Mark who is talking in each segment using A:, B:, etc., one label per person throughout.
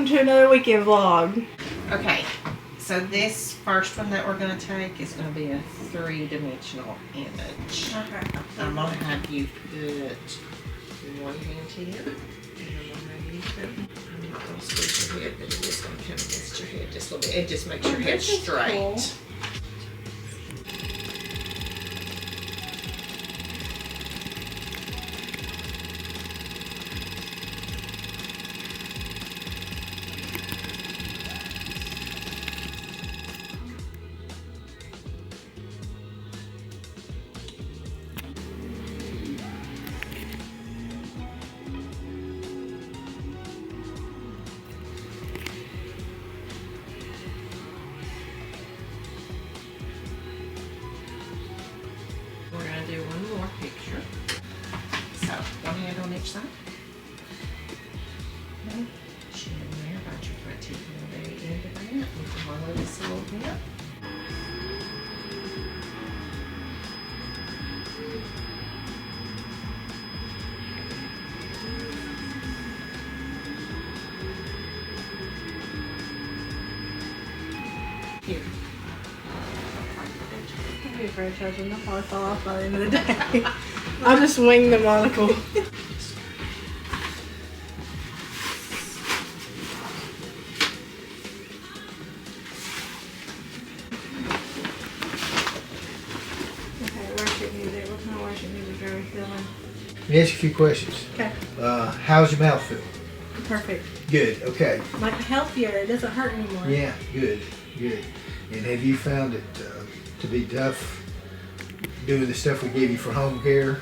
A: welcome to another weekend vlog.
B: Okay, so this first one that we're going to take is going to be a three-dimensional image.
A: Okay.
B: I'm going to have you put one hand here, and I'm going to have you put, I'm not going to squeeze your head, but it is going to come against your head just a little bit. It just makes your head straight. Cool. We're going to do one more picture. So, one hand on each side. Okay. Chin there, about your front teeth on the very end of that. We can lower this a little bit. Here.
A: I'll be afraid children. They'll probably fall off by the end of the day. I'll just wing the monocle. Worship music. What kind of worship music are we feeling?
C: Let me ask you a few questions.
A: Okay.
C: How's your mouth feel?
A: Perfect.
C: Good, okay.
A: Like healthier. It doesn't hurt anymore.
C: Yeah, good, good. And have you found it to be tough doing the stuff we gave you for home care?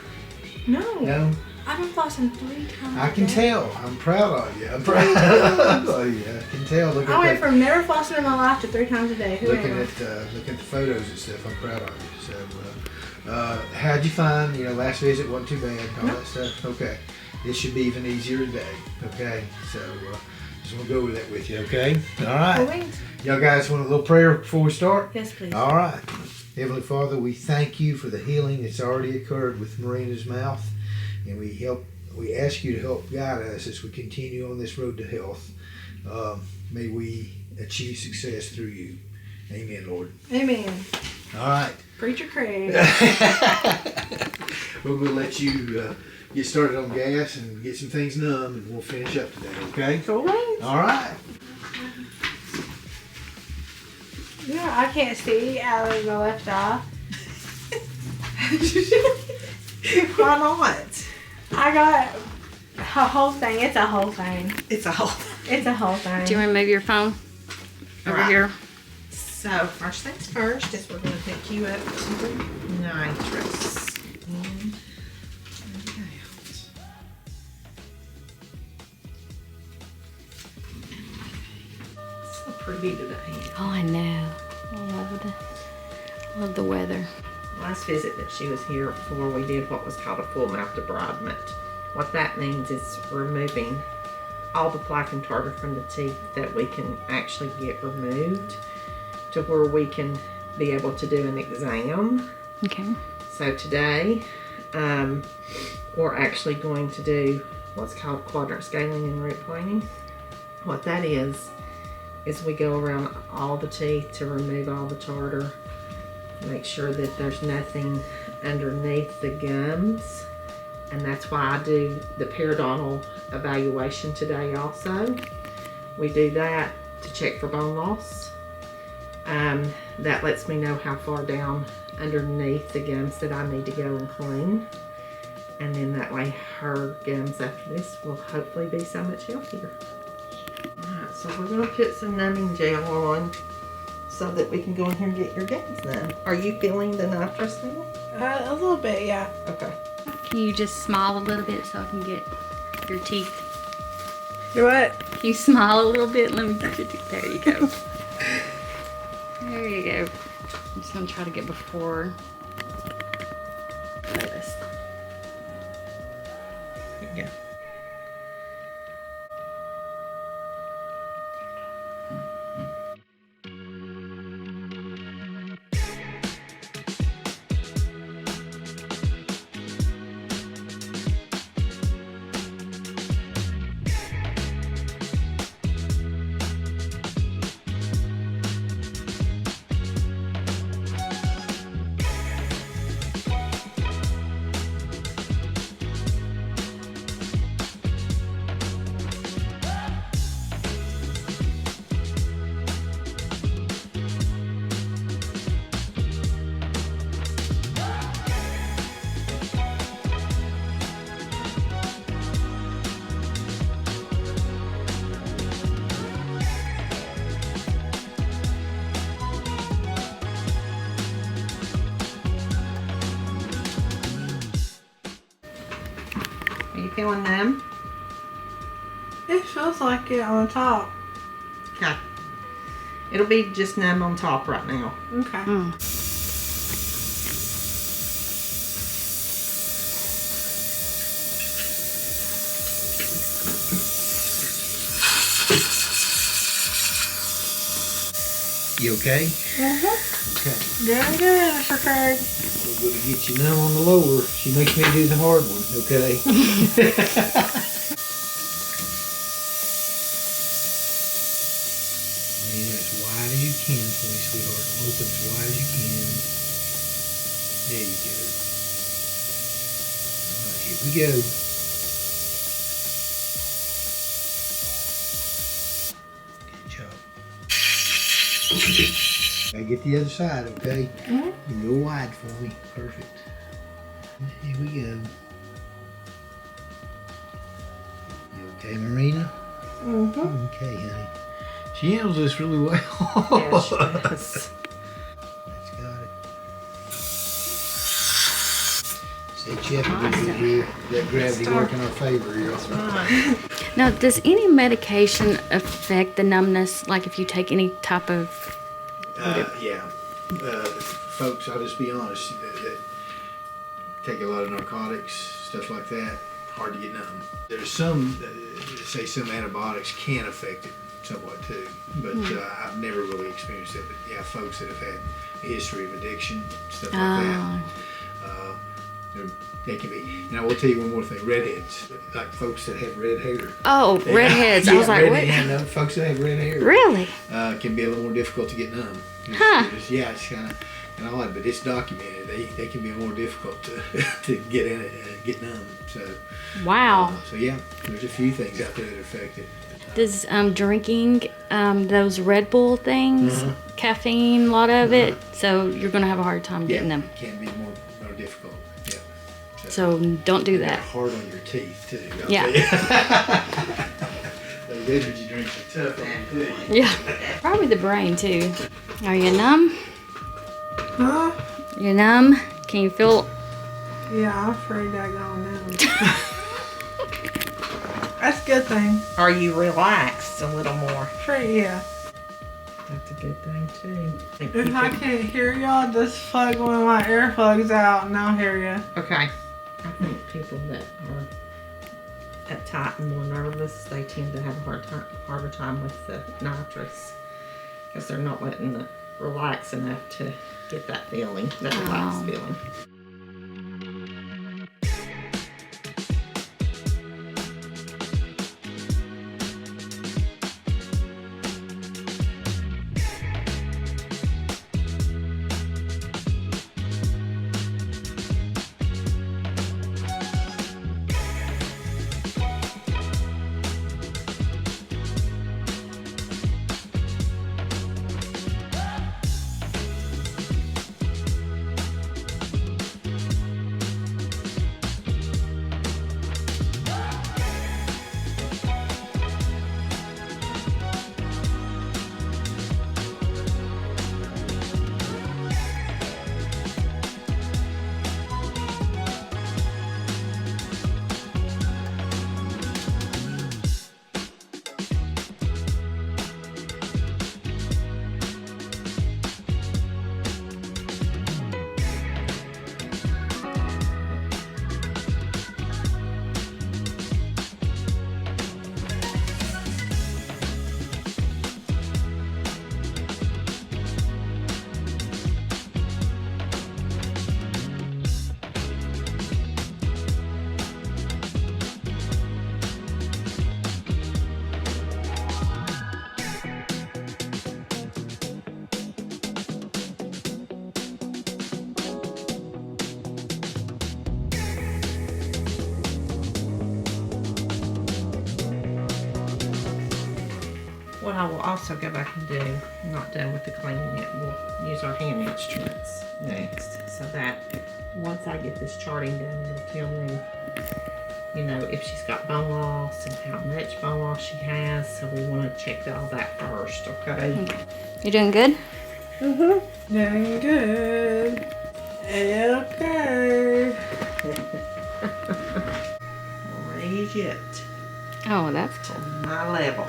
A: No.
C: No?
A: I've been flossing 3 times.
C: I can tell. I'm proud of you. I'm proud of you. I can tell. Look
A: I
C: at
A: went
C: that.
A: from never flossing in my life to 3 times a day. Who
C: Looking
A: am I?
C: at the photos and stuff, I'm proud of you. So, how'd you find? Last visit wasn't too bad. All that stuff. Okay, this should be even easier today. Okay, so just want to go over that with you. Okay, all right.
A: Wings.
C: Y'all guys want a little prayer before we start?
A: Yes, please.
C: All right. Heavenly Father, we thank you for the healing that's already occurred with Merina's mouth, and we ask you to help guide us as we continue on this road to health. May we achieve success through you. Amen, Lord.
A: Amen.
C: All right.
A: Preacher Craig.
C: We're going to let you get started on gas and get some things numb, and we'll finish up today, okay?
A: Cool.
C: All right.
A: Yeah, I can't see out of my left eye.
B: Why not?
A: I got a whole thing. It's a whole thing.
B: It's a whole.
A: It's a whole thing.
D: Do you want to move your phone over
B: Right.
D: here?
B: So, first things first is we're going to pick you up to the nitrous. In and out. It's so pretty today.
D: Oh, I know. I love the weather.
B: Last visit that she was here before, we did what was called a full mouth debridement. What that means is removing all the plaque and tartar from the teeth that we can actually get removed to where we can be able to do an exam.
D: Okay.
B: So today, we're actually going to do what's called quadrant scaling and root planing. What that is we go around all the teeth to remove all the tartar, make sure that there's nothing underneath the gums, and that's why I do the periodontal evaluation today also. We do that to check for bone loss. That lets me know how far down underneath the gums that I need to go and clean. And then that way her gums after this will hopefully be so much healthier. Alright, so we're going to put some numbing gel on so that we can go in here and get your gums done. Are you feeling the nitrous now?
A: A little bit, yeah.
B: Okay.
D: Can you just smile a little bit so I can get your teeth?
A: Do what?
D: Can you smile a little bit? Let me get your teeth. There you go. There you go. I'm just going to try to get before. Like this.
B: Here you go. feeling numb?
A: It feels like it on the top.
B: Okay. It'll be just numb on top right now.
A: Okay.
C: You okay? Okay.
A: Doing good, Mr. Craig.
C: We're going to get you numb on the lower. She makes me do the hard one, okay? Lay that as wide as you can for me, sweetheart. Open as wide as you can. There you go. Alright, here we go. Good job. Gotta get the other side, okay? You go wide for me. Perfect. Here we go. You okay, Merina? Okay, honey. She handles this really well.
B: Yeah, she does.
C: That's got it. Say, Chip, we're good here. Let gravity work in our favor here.
B: Right.
D: Now, does any medication affect the numbness? Like if you take any type of...
C: Yeah. Folks, I'll just be honest. That take a lot of narcotics, stuff like that, hard to get numb. There's some, say some antibiotics can affect it somewhat too, but I've never really experienced it. But yeah, folks that have had a history of addiction, stuff like that, they can be. And I will tell you one more thing: redheads, like folks that have red hair.
D: Oh, redheads. I was like, what?
C: No, folks that have red hair.
D: Really?
C: Can be a little more difficult to get numb.
D: Huh.
C: It's kind of odd, but it's documented. They can be more difficult to get in it, get numb. So.
D: Wow.
C: So yeah, there's a few things out there that affect it.
D: Does drinking those Red Bull things, caffeine, a lot of it, so you're going to have a hard time getting them.
C: It can be more difficult. Yeah.
D: So don't do
C: They're
D: that.
C: hard on your teeth too. I'll
D: Yeah.
C: tell you. Those energy drinks are tough on your teeth.
D: Yeah. Probably the brain too. Are you numb?
A: Huh?
D: You're numb? Can you feel...
A: Yeah, I'm afraid that going down. That's a good thing.
B: Are you relaxed a little more?
A: Sure, yeah.
B: That's a good thing too.
A: If I can't hear y'all, just plug one of my earplugs out and I'll hear you.
B: Okay. I think people that are uptight and more nervous, they tend to have a harder time with the nitrous because they're not letting the relax enough to get that feeling, that relaxed feeling. What I will also go back and do, I'm not done with the cleaning yet, we'll use our hand instruments next. So that once I get this charting done, it'll tell me, you know, if she's got bone loss and how much bone loss she has. So we want to check all that first, okay?
D: You doing good?
A: Doing good. Okay.
B: Alright. is yet.
D: Oh, that's cool.
B: My level.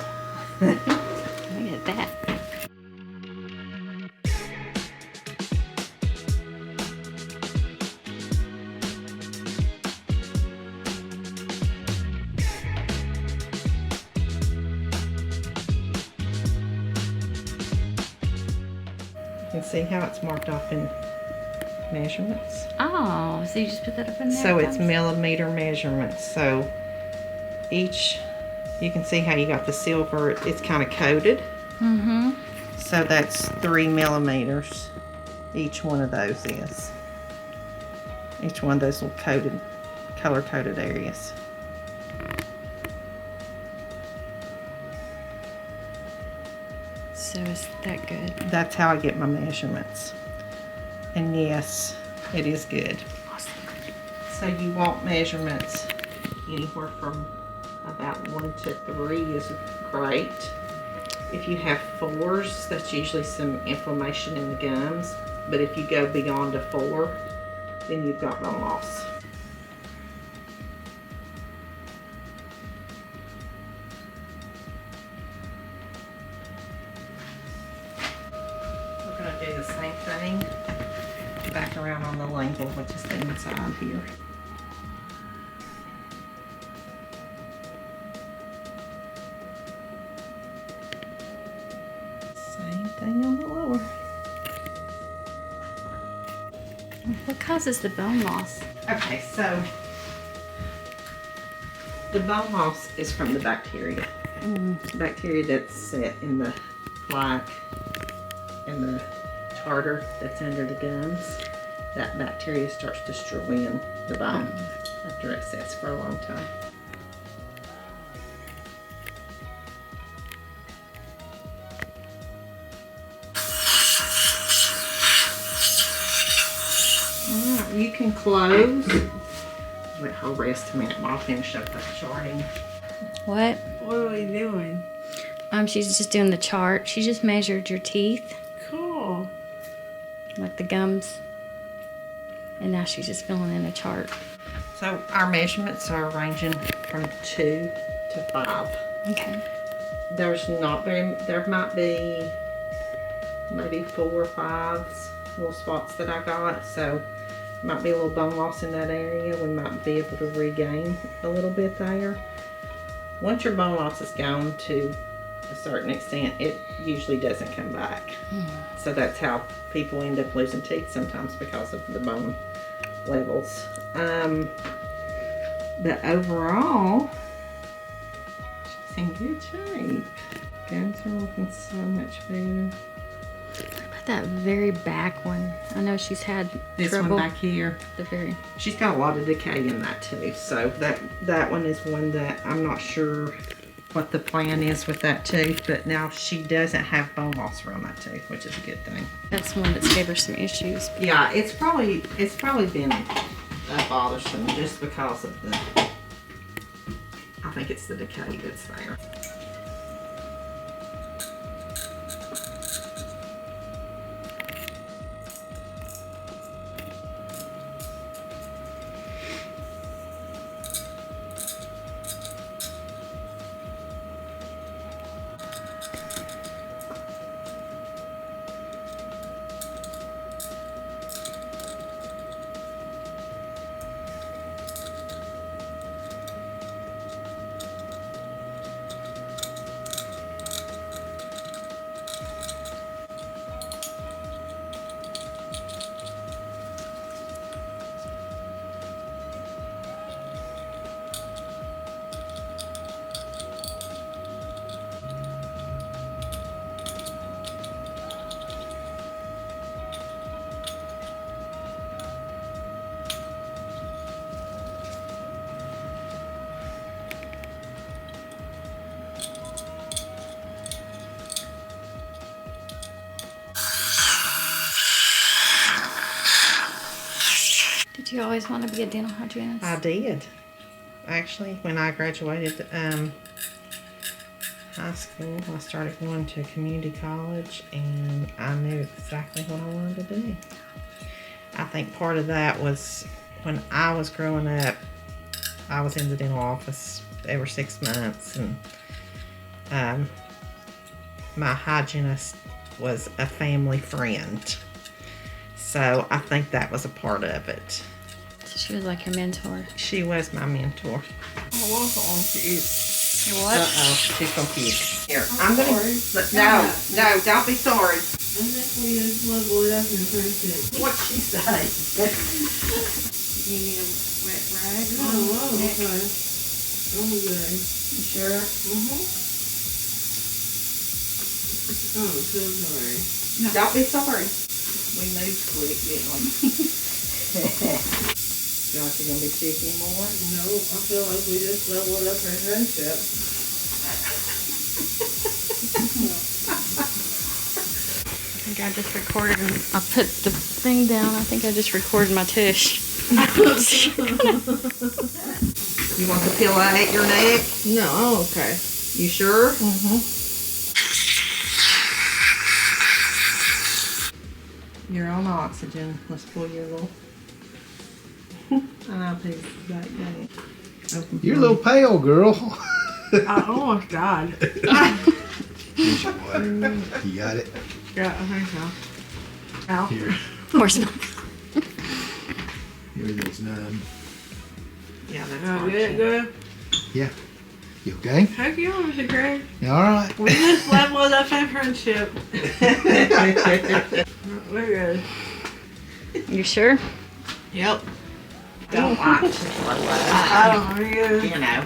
D: Look at that.
B: You can see how it's marked off in measurements.
D: Oh, so you just put that up in there?
B: So it's
D: guys?
B: millimeter measurements. So each, you can see how you got the silver, it's kind of coated.
D: Mm-hmm.
B: So that's 3 millimeters. Each one of those is. Each one of those little coated, color coded areas.
D: So is that good?
B: That's how I get my measurements. And yes, it is good.
D: Awesome.
B: So you want measurements anywhere from about 1 to 3 is great. If you have 4s, that's usually some inflammation in the gums. But if you go beyond a 4, then you've got bone loss. We're going to do the same thing back around on the lingual, which is the inside here. Same thing on the lower.
D: What causes the bone loss?
B: Okay, so the bone loss is from the bacteria. Bacteria that's set in the plaque and the tartar that's under the gums. That bacteria starts destroying the bone after it sets for a long time. Alright, you can close. Let her rest a minute while I finish up that charting.
D: What?
A: What are we doing?
D: She's just doing the chart. She just measured your teeth,
A: Cool.
D: like the gums. And now she's just filling in a chart.
B: So our measurements are ranging from 2 to 5.
D: Okay.
B: There's not very, there might be maybe 4 or 5 little spots that I got. So might be a little bone loss in that area. We might be able to regain a little bit there. Once your bone loss is gone to a certain extent, it usually doesn't come back. So that's how people end up losing teeth sometimes, because of the bone levels. But overall, she's in good shape. Gums are looking so much better.
D: What about that very back one? I know she's had
B: This
D: trouble.
B: one back here,
D: The very.
B: she's got a lot of decay in that too. So that one is one that I'm not sure what the plan is with that tooth, but now she doesn't have bone loss from that tooth, which is a good thing.
D: That's the one that's gave her some issues.
B: Yeah, it's probably been bothersome just because of the, I think it's the decay that's there.
D: Did you always want to be a dental hygienist?
B: I did. Actually, when I graduated high school, I started going to community college, and I knew exactly what I wanted to do. I think part of that was when I was growing up, I was in the dental office over 6 months, and my hygienist was a family friend. So I think that was a part of it.
D: So she was like your mentor.
B: She was my mentor.
A: I was on to eat.
D: You what?
B: Uh-oh, she's gonna puke. Here, I'm gonna, no, don't be sorry.
A: I think we just leveled it up in friendship.
B: What'd she say?
D: You need a wet rag?
A: Oh, okay. Oh, good.
D: You sure?
A: Oh, I'm so sorry.
B: Don't be sorry. We moved quick, didn't we? You like you're gonna be sick anymore?
A: No, I feel like we just leveled up our friendship.
D: I think I just recorded. I put the thing down. I think I just recorded my tush.
B: You want the pillow at your neck?
A: No, I'm okay.
B: You sure? You're on oxygen. Let's pull your little eyepiece back down.
C: You're a little pale, girl.
A: I almost died.
C: Here's your water. You got it?
A: Yeah, I think so. Ow.
C: Here.
D: Where's my...
C: Everything's numb.
B: Yeah, that's
A: Oh,
B: hard.
A: good, good.
C: Yeah. You okay?
A: Heck yeah, Mr. Craig.
C: All right.
A: We just leveled up our friendship. We're good.
D: You sure?
A: Yep.
B: Don't watch the slow
A: I don't know you.
B: You know.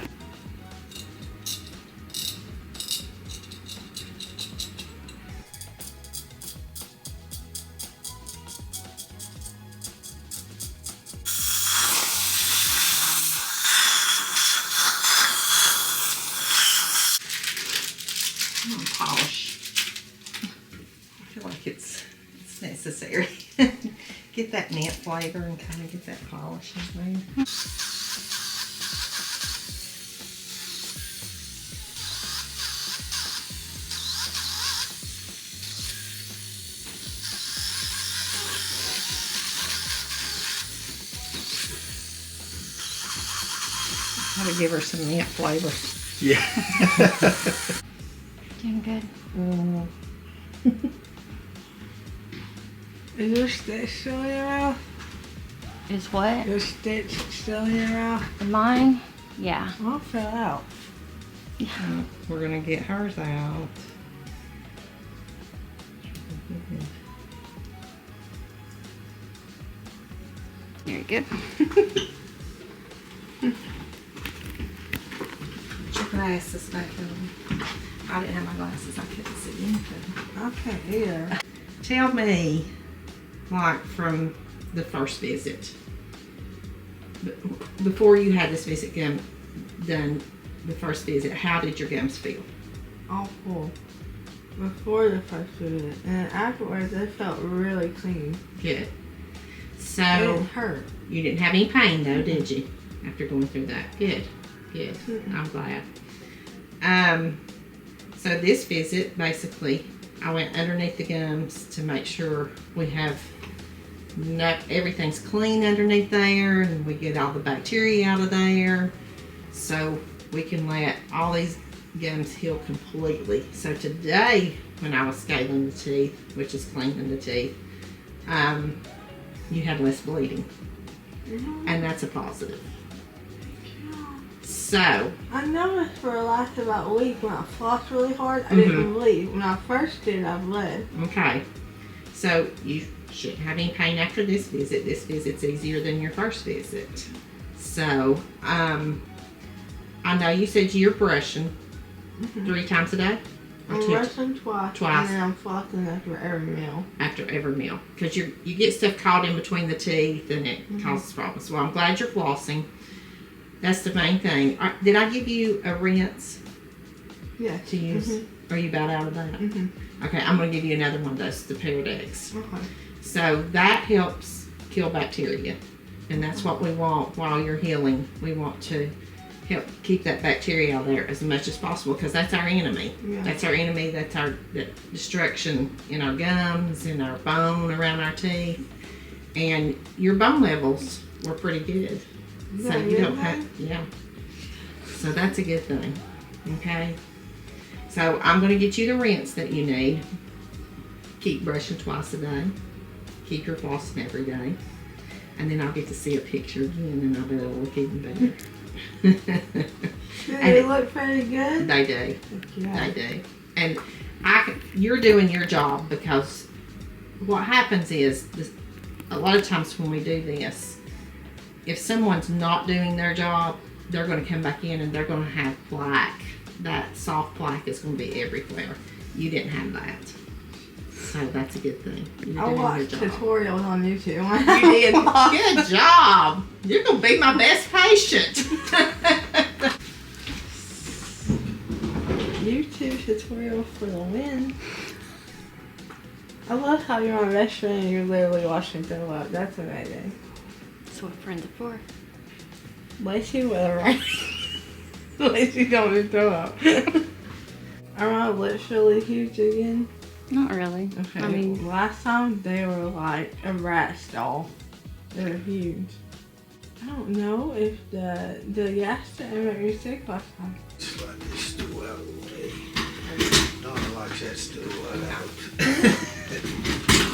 B: Polish. I feel like it's necessary. Get that mint flavor and kind of get that polish in there. Gotta give her some mint flavor.
C: Yeah.
D: Doing good.
A: Is your stitch still in your mouth?
D: Is what?
A: Your stitch still in your mouth?
D: Mine? Yeah.
A: Well, it fell out.
B: We're gonna get hers out.
D: Very good.
B: Put your glasses back on. I didn't have my glasses. I couldn't see anything.
A: Okay, here.
B: Tell me, like from the first visit, before you had this visit done, the first visit, how did your gums feel?
A: Awful. Before the first visit. And afterwards, they felt really clean.
B: Good.
A: It
B: So
A: didn't hurt.
B: you didn't have any pain though, did you? After going through that, good. I'm glad. So this visit, basically, I went underneath the gums to make sure we have everything's clean underneath there, and we get all the bacteria out of there, so we can let all these gums heal completely. So today, when I was scaling the teeth, which is cleaning the teeth, you had less bleeding, and that's a positive. So
A: I noticed for the last about a week when I flossed really hard, I didn't bleed. When I first did, I bled.
B: okay, so you shouldn't have any pain after this visit. This visit's easier than your first visit. So I know you said you're brushing 3 times a day. Or
A: I'm
B: 2
A: brushing twice.
B: Twice.
A: And then I'm flossing after every meal.
B: after every meal, because you get stuff caught in between the teeth and it causes problems. Well, I'm glad you're flossing. That's the main thing. Did I give you a rinse
A: Yeah.
B: to use? Are you about out of that? Okay, I'm going to give you another one of those, the Paradex.
A: Okay.
B: So that helps kill bacteria, and that's what we want while you're healing. We want to help keep that bacteria out there as much as possible, because that's our enemy.
A: Yeah.
B: That's our enemy. That's that destruction in our gums, in our bone, around our teeth. And your bone levels were pretty good. So you don't have, yeah. So that's a good thing, okay? So I'm gonna get you the rinse that you need. Keep brushing twice a day. Keep your flossing every day. And then I'll get to see a picture again and I'll bet it'll look even better.
A: Do they look pretty good?
B: They do.
A: Yeah.
B: They do. And you're doing your job, because what happens is a lot of times when we do this, if someone's not doing their job, they're going to come back in and they're going to have plaque. That soft plaque is going to be everywhere. You didn't have that. So that's a good thing. You're
A: I
B: doing
A: watched
B: your job.
A: tutorials on YouTube.
B: You did. Good job. You're going to be my best patient.
A: YouTube tutorial for the win. I love how you're on a restaurant and you're literally watching throw up. That's amazing.
D: That's what friends are for.
A: Lacey with a right. Lacey don't even throw up. Are my lips really huge again?
D: Not really.
A: Okay.
D: I mean,
A: last time they were like a rat stall. They were huge. I don't know if the gas didn't make me sick last time.
C: Slide this stool out of the way. Donna likes that stool out.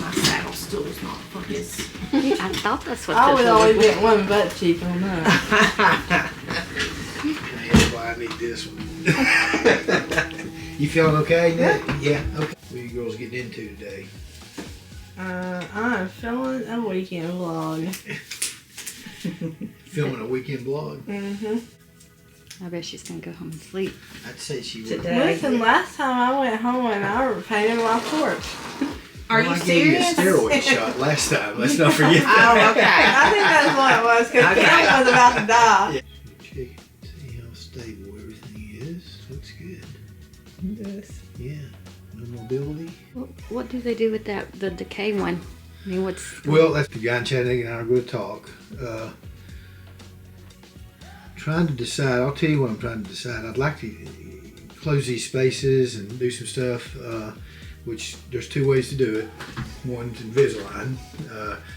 B: My saddle stool's not for his.
D: I thought that's what
A: I
D: this
A: would
D: was.
A: always get one butt cheek on that.
C: That's why I need this one. You feeling okay, Nick? Yeah, okay. What are you girls getting into today?
A: I'm filming a weekend vlog.
C: Filming a weekend vlog?
A: Mm-hmm.
D: I bet she's gonna go home and sleep.
C: I'd say she would.
B: Today.
A: Listen, last time I went home and I painted my porch.
B: Are
C: Well,
B: you
C: I gave you a
B: serious?
C: steroid shot last time. Let's not forget
B: Oh,
C: that.
B: okay.
A: I think that's what it was, because
B: Okay.
A: Kim was about to die.
C: Check, see how stable everything is. Looks good.
A: Yes.
C: Yeah. No mobility.
D: What do they do with the decay one? I mean, what's...
C: Well, that's the guy in Chattanooga and I are going to talk. Trying to decide. I'll tell you what I'm trying to decide. I'd like to close these spaces and do some stuff, which there's two ways to do it. One's Invisalign,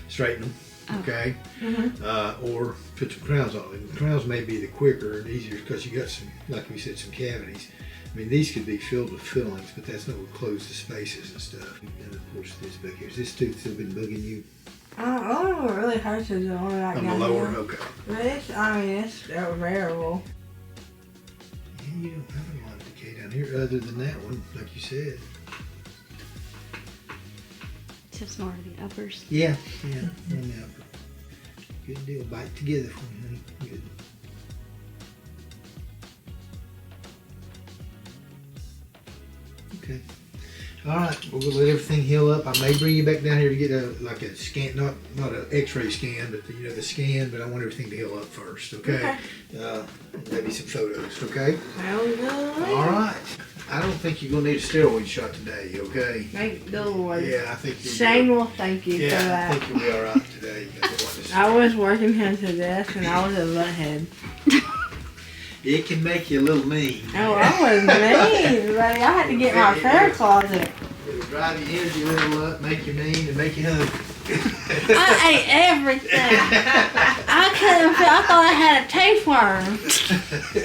C: straighten them, okay? Or put some crowns on it. The crowns may be the quicker and easier because you got some, like we said, some cavities. I mean, these could be filled with fillings, but that's not what close the spaces and stuff. And of course, this back here. Has this tooth still been bugging you?
A: Oh, it really hurts is the one right
C: On the
A: down
C: lower?
A: here.
C: Okay.
A: But it's variable.
C: Yeah, you don't have a lot of decay down here other than that one, like you said.
D: Just more of the uppers.
C: Yeah, on the upper. Good deal. Bite together for me, honey. Good. Okay. All right. We're gonna let everything heal up. I may bring you back down here to get a scan, not an X-ray scan, but the scan. But I want everything to heal up first. Okay. Maybe some photos. Okay.
A: Hell no.
C: All right. I don't think you're gonna need a steroid shot today. Okay.
A: Thank the Lord.
C: Yeah, I think.
A: Shane will thank you for
C: Yeah, I
A: that.
C: think you'll be all right today.
A: I was working him to death and I was a butthead.
C: It can make you a little mean.
A: Oh, I was mean, buddy. I had to get my prayer closet.
C: It'll drive your energy level up, make you mean, and make you hungry.
A: I ate everything. I couldn't feel. I thought I had a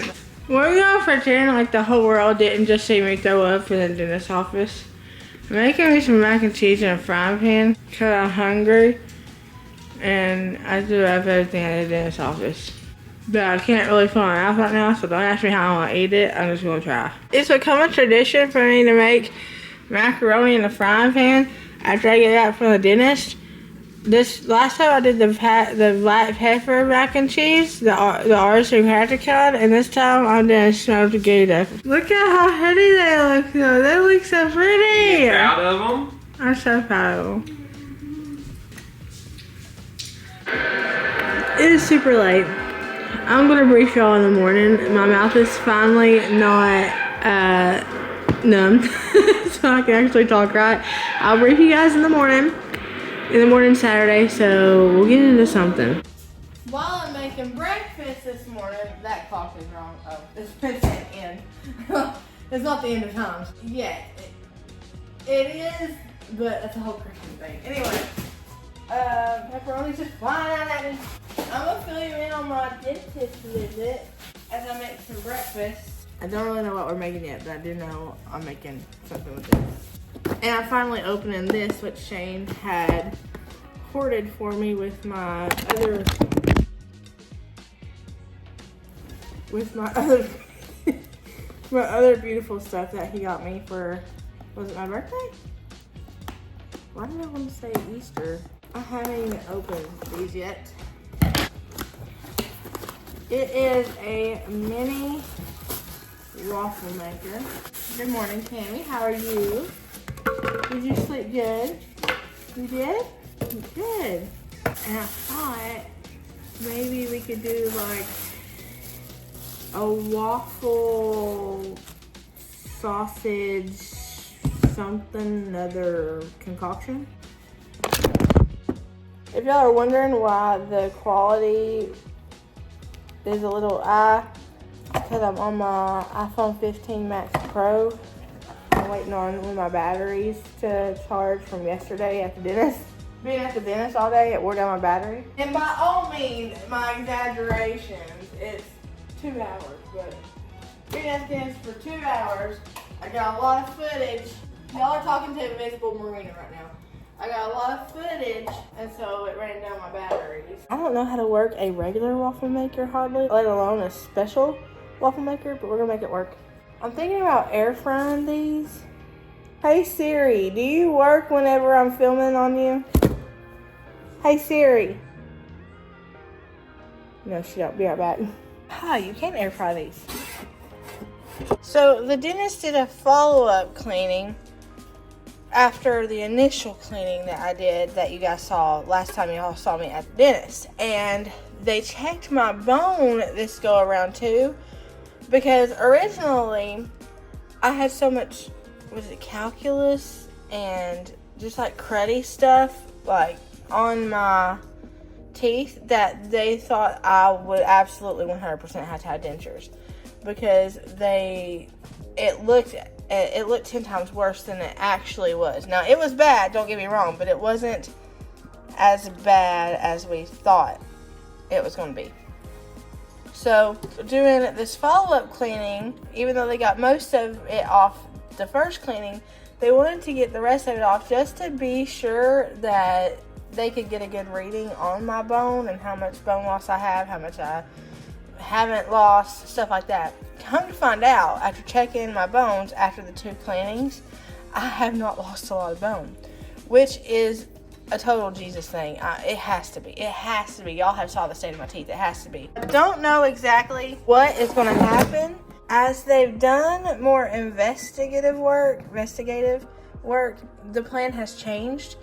A: tapeworm. We're gonna pretend like the whole world didn't just see me throw up in the dentist's office. I'm making me some mac and cheese in a frying pan because I'm hungry, and I threw up everything in the dentist's office. But I can't really feel my mouth right now, so don't ask me how I want to eat it. I'm just gonna try. It's become a tradition for me to make macaroni in a frying pan after I get out from the dentist. This last time I did the black pepper mac and cheese, the orange and cracker kind, and this time I'm doing smoked Gouda. Look at how heady they look though. They look so pretty.
E: You proud of them?
A: I'm so proud of them. It is super late. I'm gonna brief y'all in the morning. My mouth is finally not numb, so I can actually talk right. I'll brief you guys in the morning Saturday, so we'll get into something. While I'm making breakfast this morning, that clock is wrong. Oh, it's been set in. It's not the end of times yet. It is, but that's a whole Christmas thing. Anyway, Pepperoni's just flying out at me. I'm gonna fill you in on my dentist visit as I make some breakfast. I don't really know what we're making yet, but I do know I'm making something with this. And I'm finally opening this, which Shane had hoarded for me with my other my other beautiful stuff that he got me for, was it my birthday? Why did I want to say Easter? I haven't even opened these yet. It is a mini waffle maker. Good morning, Tammy. How are you? Did you sleep good? You did? Good. And I thought maybe we could do like a waffle sausage something other concoction. If y'all are wondering why the quality is a little because I'm on my iPhone 15 Max Pro. I'm waiting on one of my batteries to charge from yesterday at the dentist. Being at the dentist all day, it wore down my battery. And by all means, my exaggerations, it's 2 hours, but being at the dentist for 2 hours, I got a lot of footage. Y'all are talking to Invisible Merina right now. I got a lot of footage, and so it ran down my batteries. I don't know how to work a regular waffle maker hardly, let alone a special waffle maker, but we're gonna make it work. I'm thinking about air frying these. Hey Siri, do you work whenever I'm filming on you? Hey Siri. No, she don't. Be right back. Hi, you can't air fry these. So the dentist did a follow-up cleaning after the initial cleaning that I did that you guys saw last time y'all saw me at the dentist. And they checked my bone this go around too, because originally I had so much, was it calculus and just like cruddy stuff like on my teeth that they thought I would absolutely 100% have to have dentures, because it looked 10 times worse than it actually was. Now, it was bad, don't get me wrong, but it wasn't as bad as we thought it was going to be. So, doing this follow-up cleaning, even though they got most of it off the first cleaning, they wanted to get the rest of it off just to be sure that they could get a good reading on my bone and how much bone loss I have, how much I haven't lost, stuff like that. Come to find out, after checking my bones after the 2 cleanings, I have not lost a lot of bone, which is a total Jesus thing. It has to be. It has to be. Y'all have saw the state of my teeth. It has to be. I don't know exactly what is going to happen. As they've done more investigative work, the plan has changed.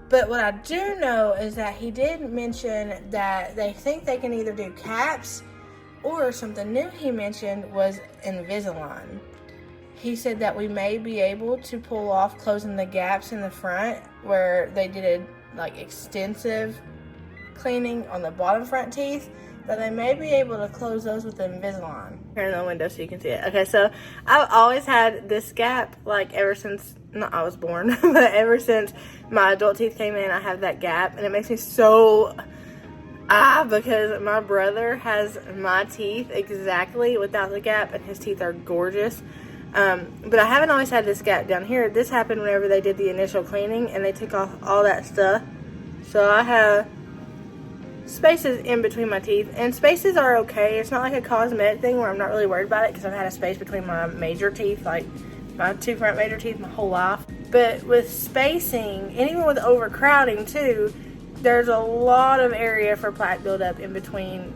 A: But what I do know is that he did mention that they think they can either do caps, or something new he mentioned was Invisalign. He said that we may be able to pull off closing the gaps in the front where they did like extensive cleaning on the bottom front teeth, that they may be able to close those with Invisalign. Here in the window so you can see it. Okay, so I've always had this gap like ever since, not I was born, but ever since my adult teeth came in, I have that gap, and it makes me so because my brother has my teeth exactly without the gap, and his teeth are gorgeous. But I haven't always had this gap down here. This happened whenever they did the initial cleaning and they took off all that stuff. So I have spaces in between my teeth, and spaces are okay. It's not like a cosmetic thing where I'm not really worried about it, because I've had a space between my major teeth, like my 2 front major teeth, my whole life. But with spacing, and even with overcrowding too, there's a lot of area for plaque buildup in between.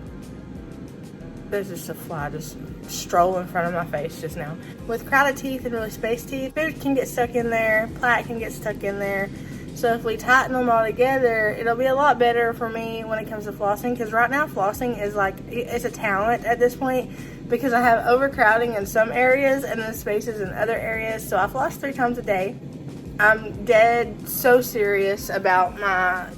A: There's just a fly just stroll in front of my face just now. With crowded teeth and really spaced teeth, food can get stuck in there, plaque can get stuck in there. So if we tighten them all together, it'll be a lot better for me when it comes to flossing, because right now flossing is like, it's a talent at this point, because I have overcrowding in some areas and then spaces in other areas. So I floss 3 times a day. I'm dead so serious about my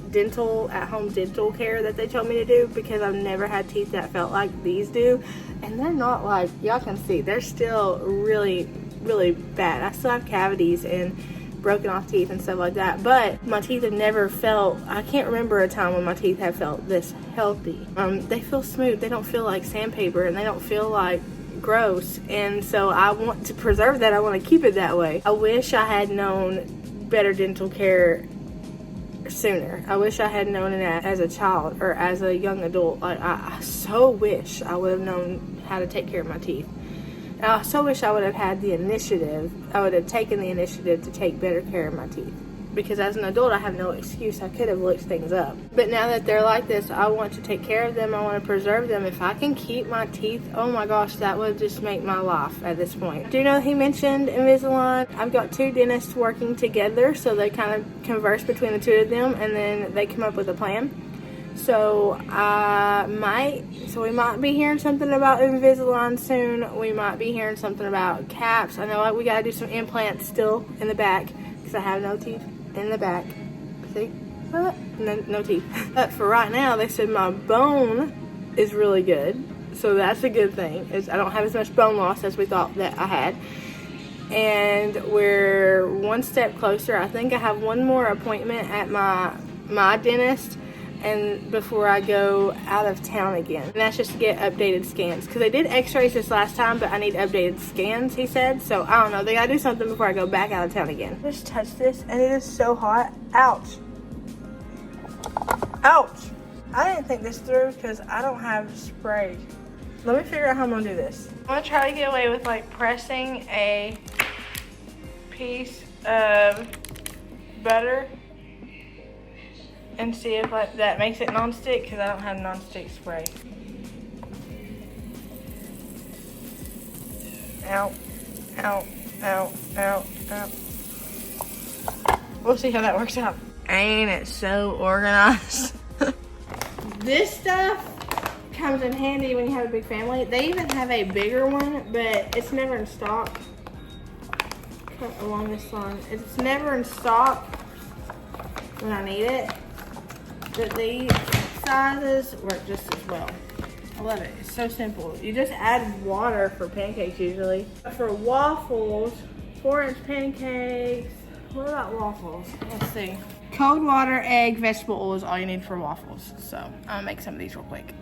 A: at-home dental care that they told me to do, because I've never had teeth that felt like these do. And they're not like, y'all can see, they're still really, really bad. I still have cavities, and broken off teeth and stuff like that. But my teeth have never felt, I can't remember a time when my teeth have felt this healthy. They feel smooth. They don't feel like sandpaper, and they don't feel like gross. And so I want to preserve that. I want to keep it that way. I wish I had known better dental care sooner. I wish I had known it as a child or as a young adult. Like, I so wish I would have known how to take care of my teeth. And I so wish I would have had the initiative. I would have taken the initiative to take better care of my teeth. Because as an adult, I have no excuse. I could have looked things up. But now that they're like this, I want to take care of them. I want to preserve them. If I can keep my teeth, oh my gosh, that would just make my life at this point. Do you know he mentioned Invisalign? I've got 2 dentists working together, so they kind of converse between the 2 of them, and then they come up with a plan. So we might be hearing something about Invisalign soon. We might be hearing something about caps. I know we got to do some implants still in the back because I have no teeth in the back. See? No teeth. But for right now, they said my bone is really good. So that's a good thing. I don't have as much bone loss as we thought that I had. And we're one step closer. I think I have one more appointment at my dentist, and before I go out of town again. And that's just to get updated scans. Because they did x-rays this last time, but I need updated scans, he said. So, I don't know. They gotta do something before I go back out of town again. Just touch this, and it is so hot. Ouch. Ouch. I didn't think this through because I don't have spray. Let me figure out how I'm gonna do this. I'm gonna try to get away with, like, pressing a piece of butter and see if that makes it non-stick, because I don't have non-stick spray. Ow, ow, ow, ow, ow. We'll see how that works out. Ain't it so organized? This stuff comes in handy when you have a big family. They even have a bigger one, but it's never in stock. Cut along this line. It's never in stock when I need it. But these sizes work just as well. I love it. It's so simple. You just add water for pancakes usually. For waffles, 4-inch pancakes. What about waffles? Let's see. Cold water, egg, vegetable oil is all you need for waffles. So I'm gonna make some of these real quick.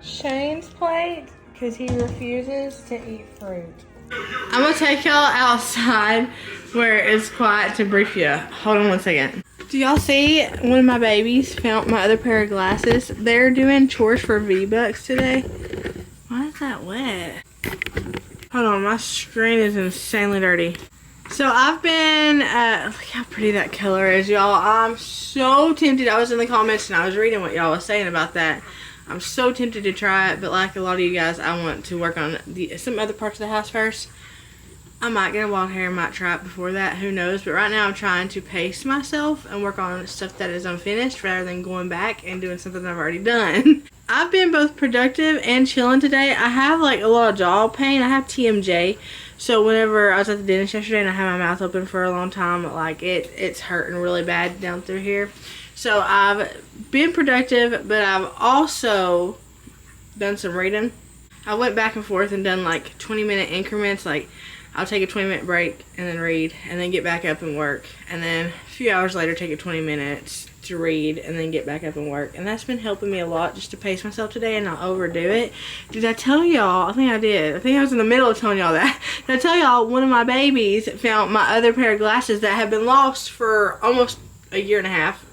A: Shane's plate because he refuses to eat fruit. I'm gonna take y'all outside where it's quiet to brief you. Hold on one second. Do y'all see one of my babies found my other pair of glasses? They're doing chores for V-Bucks today. Why is that wet? Hold on, my screen is insanely dirty. So I've been, look how pretty that color is, y'all. I'm so tempted. I was in the comments and I was reading what y'all was saying about that. I'm so tempted to try it, but like a lot of you guys, I want to work on some other parts of the house first. I might get a wild hair, might try it before that, who knows. But right now I'm trying to pace myself and work on stuff that is unfinished rather than going back and doing something I've already done. I've been both productive and chilling today. I have like a lot of jaw pain. I have TMJ. So whenever I was at the dentist yesterday and I had my mouth open for a long time, like it's hurting really bad down through here. So I've been productive, but I've also done some reading. I went back and forth and done like 20-minute increments. Like I'll take a 20-minute break and then read and then get back up and work. And then a few hours later take a 20 minutes to read and then get back up and work. And that's been helping me a lot just to pace myself today and not overdo it. Did I tell y'all? I think I did. I think I was in the middle of telling y'all that. Did I tell y'all one of my babies found my other pair of glasses that had been lost for almost a year and a half?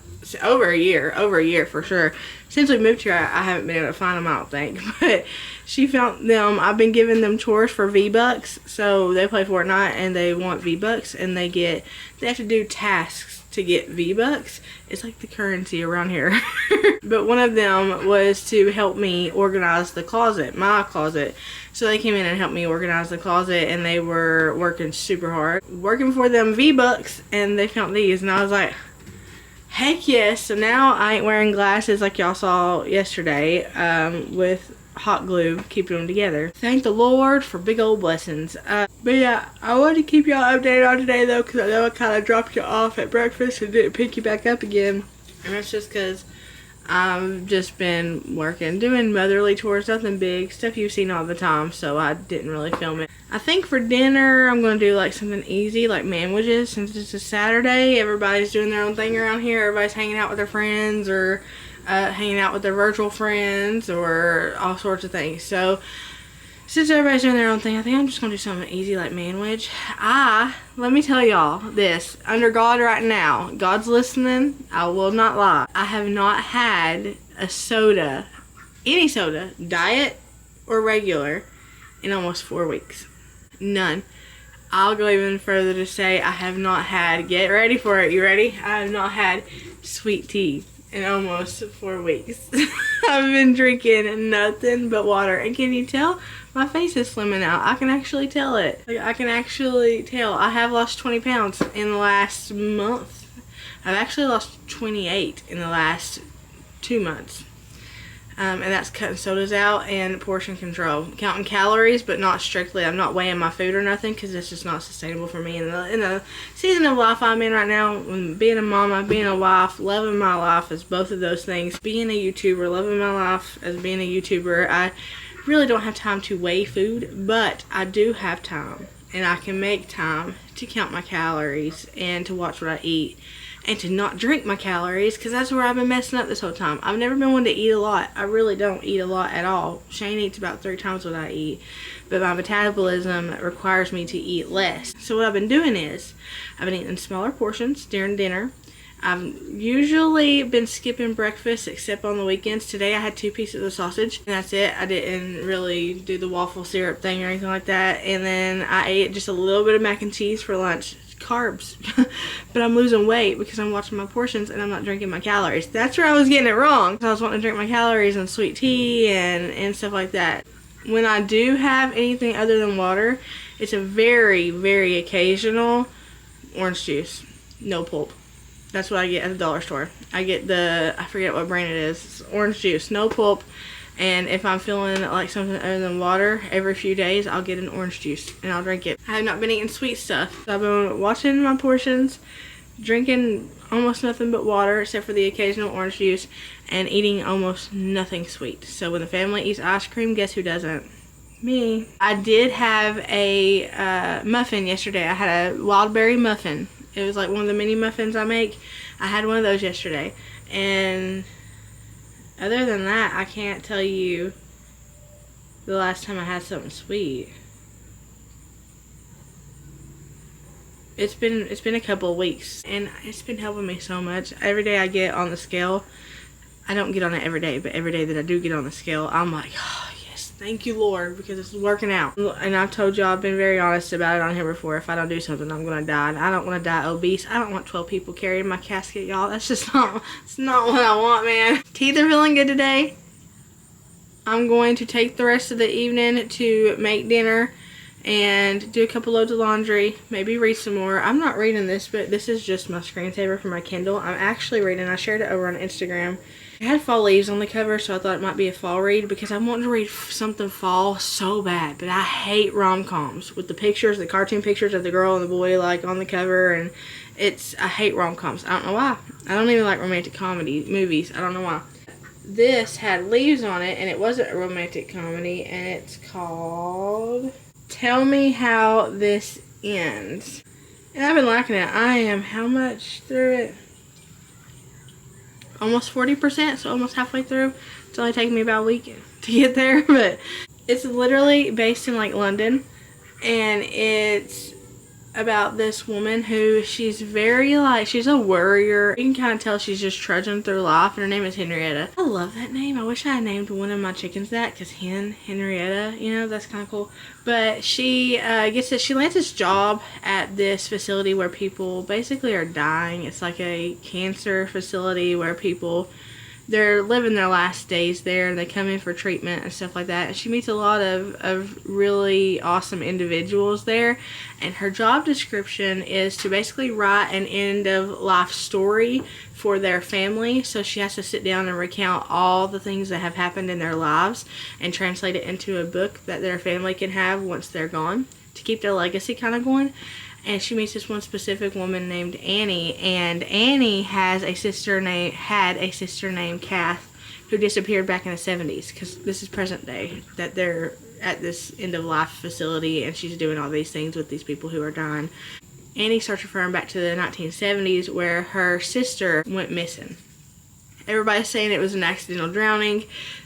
A: Over a year for sure. Since we moved here, I haven't been able to find them, I don't think. But she found them. I've been giving them chores for V-Bucks. So they play Fortnite and they want V-Bucks. And they have to do tasks to get V-Bucks. It's like the currency around here. But one of them was to help me organize the closet, my closet. So they came in and helped me organize the closet. And they were working super hard. Working for them V-Bucks. And they found these. And I was like, heck yes. So now I ain't wearing glasses like y'all saw yesterday with hot glue keeping them together. Thank the Lord for big old blessings. But yeah, I wanted to keep y'all updated on today though, because I know I kind of dropped you off at breakfast and didn't pick you back up again. And that's just because I've just been working, doing motherly chores, nothing big, stuff you've seen all the time, so I didn't really film it. I think for dinner, I'm going to do like something easy, like sandwiches, since it's a Saturday. Everybody's doing their own thing around here. Everybody's hanging out with their friends or hanging out with their virtual friends or all sorts of things. So, since everybody's doing their own thing, I think I'm just going to do something easy like sandwich. Let me tell y'all this, under God right now, God's listening, I will not lie. I have not had a soda, any soda, diet or regular, in almost 4 weeks. None. I'll go even further to say I have not had, get ready for it, you ready? I have not had sweet tea in almost 4 weeks. I've been drinking nothing but water. And can you tell? My face is slimming out. I can actually tell it. Like, I can actually tell. I have lost 20 pounds in the last month. I've actually lost 28 in the last 2 months. And that's cutting sodas out and portion control. Counting calories, but not strictly. I'm not weighing my food or nothing because it's just not sustainable for me. In the season of life I'm in right now, when being a mama, being a wife, loving my life as both of those things. Being a YouTuber, loving my life as being a YouTuber, I really don't have time to weigh food, but I do have time. And I can make time to count my calories and to watch what I eat. And to not drink my calories, because that's where I've been messing up this whole time. I've never been one to eat a lot. I really don't eat a lot at all. Shane eats about 3 times what I eat. But my metabolism requires me to eat less. So what I've been doing is, I've been eating smaller portions during dinner. I've usually been skipping breakfast except on the weekends. Today I had 2 pieces of sausage and that's it. I didn't really do the waffle syrup thing or anything like that. And then I ate just a little bit of mac and cheese for lunch. Carbs. But I'm losing weight because I'm watching my portions and I'm not drinking my calories. That's where I was getting it wrong. I was wanting to drink my calories and sweet tea and stuff like that. When I do have anything other than water, it's a very, very occasional orange juice. No pulp. That's what I get at the dollar store. I get I forget what brand it is. It's orange juice, no pulp. And if I'm feeling like something other than water, every few days I'll get an orange juice and I'll drink it. I have not been eating sweet stuff. I've been watching my portions, drinking almost nothing but water except for the occasional orange juice, and eating almost nothing sweet. So when the family eats ice cream, guess who doesn't? Me. I did have a muffin yesterday. I had a wild berry muffin. It was like one of the mini muffins I make. I had one of those yesterday. And other than that, I can't tell you the last time I had something sweet. It's been a couple of weeks, and it's been helping me so much. Every day I get on the scale, I don't get on it every day, but every day that I do get on the scale, I'm like, oh yes, Thank you, Lord, because it's working out. And I've told y'all, I've been very honest about it on here before. If I don't do something, I'm gonna die. And I don't want to die obese. I don't want 12 people carrying my casket, y'all. That's just not, it's not what I want, man. Teeth are feeling good today. I'm going to take the rest of the evening to make dinner and do a couple loads of laundry, maybe read some more. I'm not reading this, but this is just my screensaver for my Kindle. I'm actually reading, I shared it over on Instagram. It had fall leaves on the cover, so I thought it might be a fall read because I'm wanting to read something fall so bad. But I hate rom-coms with the pictures, the cartoon pictures of the girl and the boy like on the cover, and I hate rom-coms. I don't know why. I don't even like romantic comedy movies. I don't know why. This had leaves on it, and it wasn't a romantic comedy, and it's called Tell Me How This Ends. And I've been liking it. I am how much through it? Almost 40%, so almost halfway through. It's only taken me about a week to get there, but it's literally based in like London, and it's about this woman who she's very like, she's a worrier. You can kind of tell she's just trudging through life, and her name is Henrietta. I love that name. I wish I had named one of my chickens that, because Henrietta, you know, that's kind of cool. But she she lands this job at this facility where people basically are dying. It's like a cancer facility where people, they're living their last days there, and they come in for treatment and stuff like that. And she meets a lot of really awesome individuals there, and her job description is to basically write an end of life story for their family. So she has to sit down and recount all the things that have happened in their lives and translate it into a book that their family can have once they're gone, to keep their legacy kind of going. And she meets this one specific woman named Annie, and Annie had a sister named Kath, who disappeared back in the 70s, because this is present day, that they're at this end of life facility, and she's doing all these things with these people who are dying. Annie starts referring back to the 1970s, where her sister went missing. Everybody's saying it was an accidental drowning.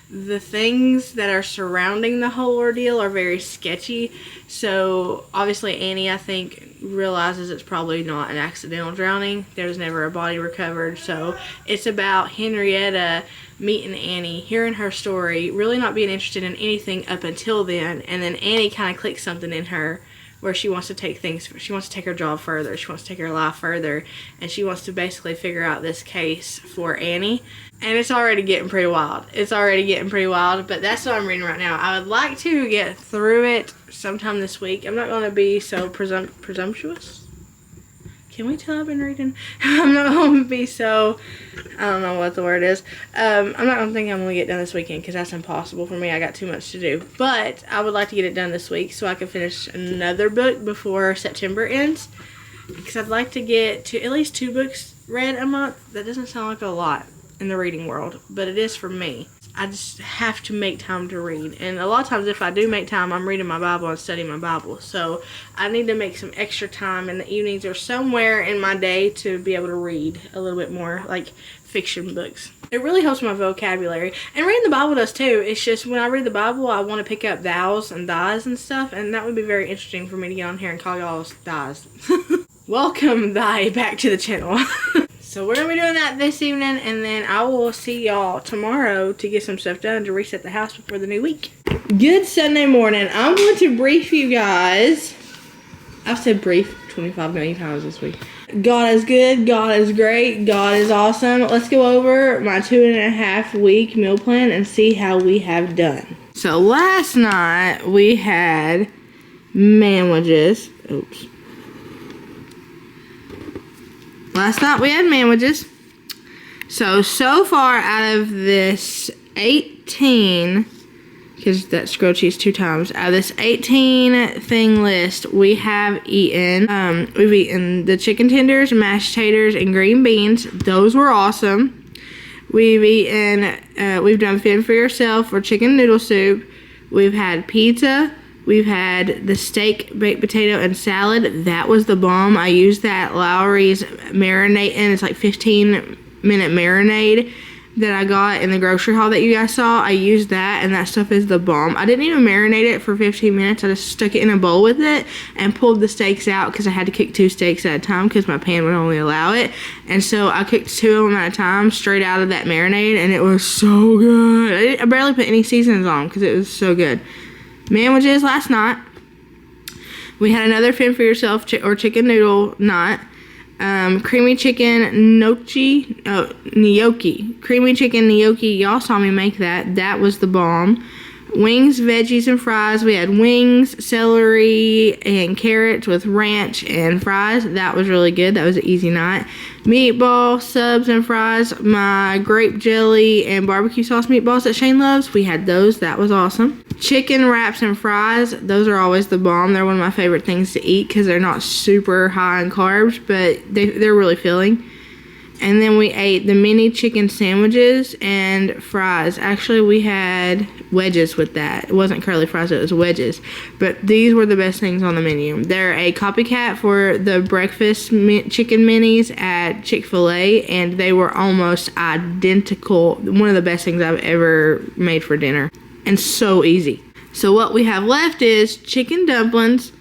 A: The things that are surrounding the whole ordeal are very sketchy. So obviously Annie, I think, realizes it's probably not an accidental drowning. There was never a body recovered. So it's about Henrietta meeting Annie, hearing her story, really not being interested in anything up until then. And then Annie kind of clicks something in her where she wants to take her job further, she wants to take her life further, and she wants to basically figure out this case for Annie. And it's already getting pretty wild. But that's what I'm reading right now. I would like to get through it sometime this week. I'm not going to be so presumptuous. Can we tell I've been reading? I'm not going to be so, I don't know what the word is. I'm not going to think I'm going to get done this weekend, because that's impossible for me. I got too much to do. But I would like to get it done this week so I can finish another book before September ends. Because I'd like to get to at least 2 books read a month. That doesn't sound like a lot in the reading world, but it is for me. I just have to make time to read. And a lot of times if I do make time, I'm reading my Bible and studying my Bible. So I need to make some extra time in the evenings or somewhere in my day to be able to read a little bit more, like fiction books. It really helps my vocabulary. And reading the Bible does too. It's just when I read the Bible, I want to pick up thous and thys and stuff. And that would be very interesting for me to get on here and call y'all thys. Welcome thy back to the channel. So we're going to be doing that this evening, and then I will see y'all tomorrow to get some stuff done to reset the house before the new week. Good Sunday morning. I'm going to brief you guys. I've said brief 25 million times this week. God is good. God is great. God is awesome. Let's go over my 2.5 week meal plan and see how we have done. So last night we had manwages. Oops. Last night we had manwages. So far out of this 18, because that scroll cheese 2 times, out of this 18 thing list, we have eaten, we've eaten the chicken tenders, mashed taters, and green beans. Those were awesome. We've eaten, we've done fend for yourself or chicken noodle soup. We've had pizza. We've had the steak, baked potato, and salad. That was the bomb. I used that Lowry's marinade, and it's like 15-minute marinade. that I got in the grocery haul that you guys saw. I used that, and that stuff is the bomb. I didn't even marinate it for 15 minutes. I just stuck it in a bowl with it and pulled the steaks out because I had to cook 2 steaks at a time because my pan would only allow it. And so I cooked 2 of them at a time straight out of that marinade, and it was so good. I barely put any seasonings on because it was so good. Sandwiches last night. We had another fend for yourself chicken noodle knot. Creamy chicken gnocchi, gnocchi. Creamy chicken gnocchi. Y'all saw me make that. That was the bomb. Wings, veggies, and fries. We had wings, celery, and carrots with ranch and fries. That was really good. That was an easy night. Meatball, subs, and fries. My grape jelly and barbecue sauce meatballs that Shane loves. We had those. That was awesome. Chicken wraps and fries. Those are always the bomb. They're one of my favorite things to eat because they're not super high in carbs, but they're really filling. And then we ate the mini chicken sandwiches and fries. Actually, we had wedges with that. It wasn't curly fries, it was wedges. But these were the best things on the menu. They're a copycat for the breakfast chicken minis at Chick-fil-A, and they were almost identical. One of the best things I've ever made for dinner. And so easy. So what we have left is chicken dumplings,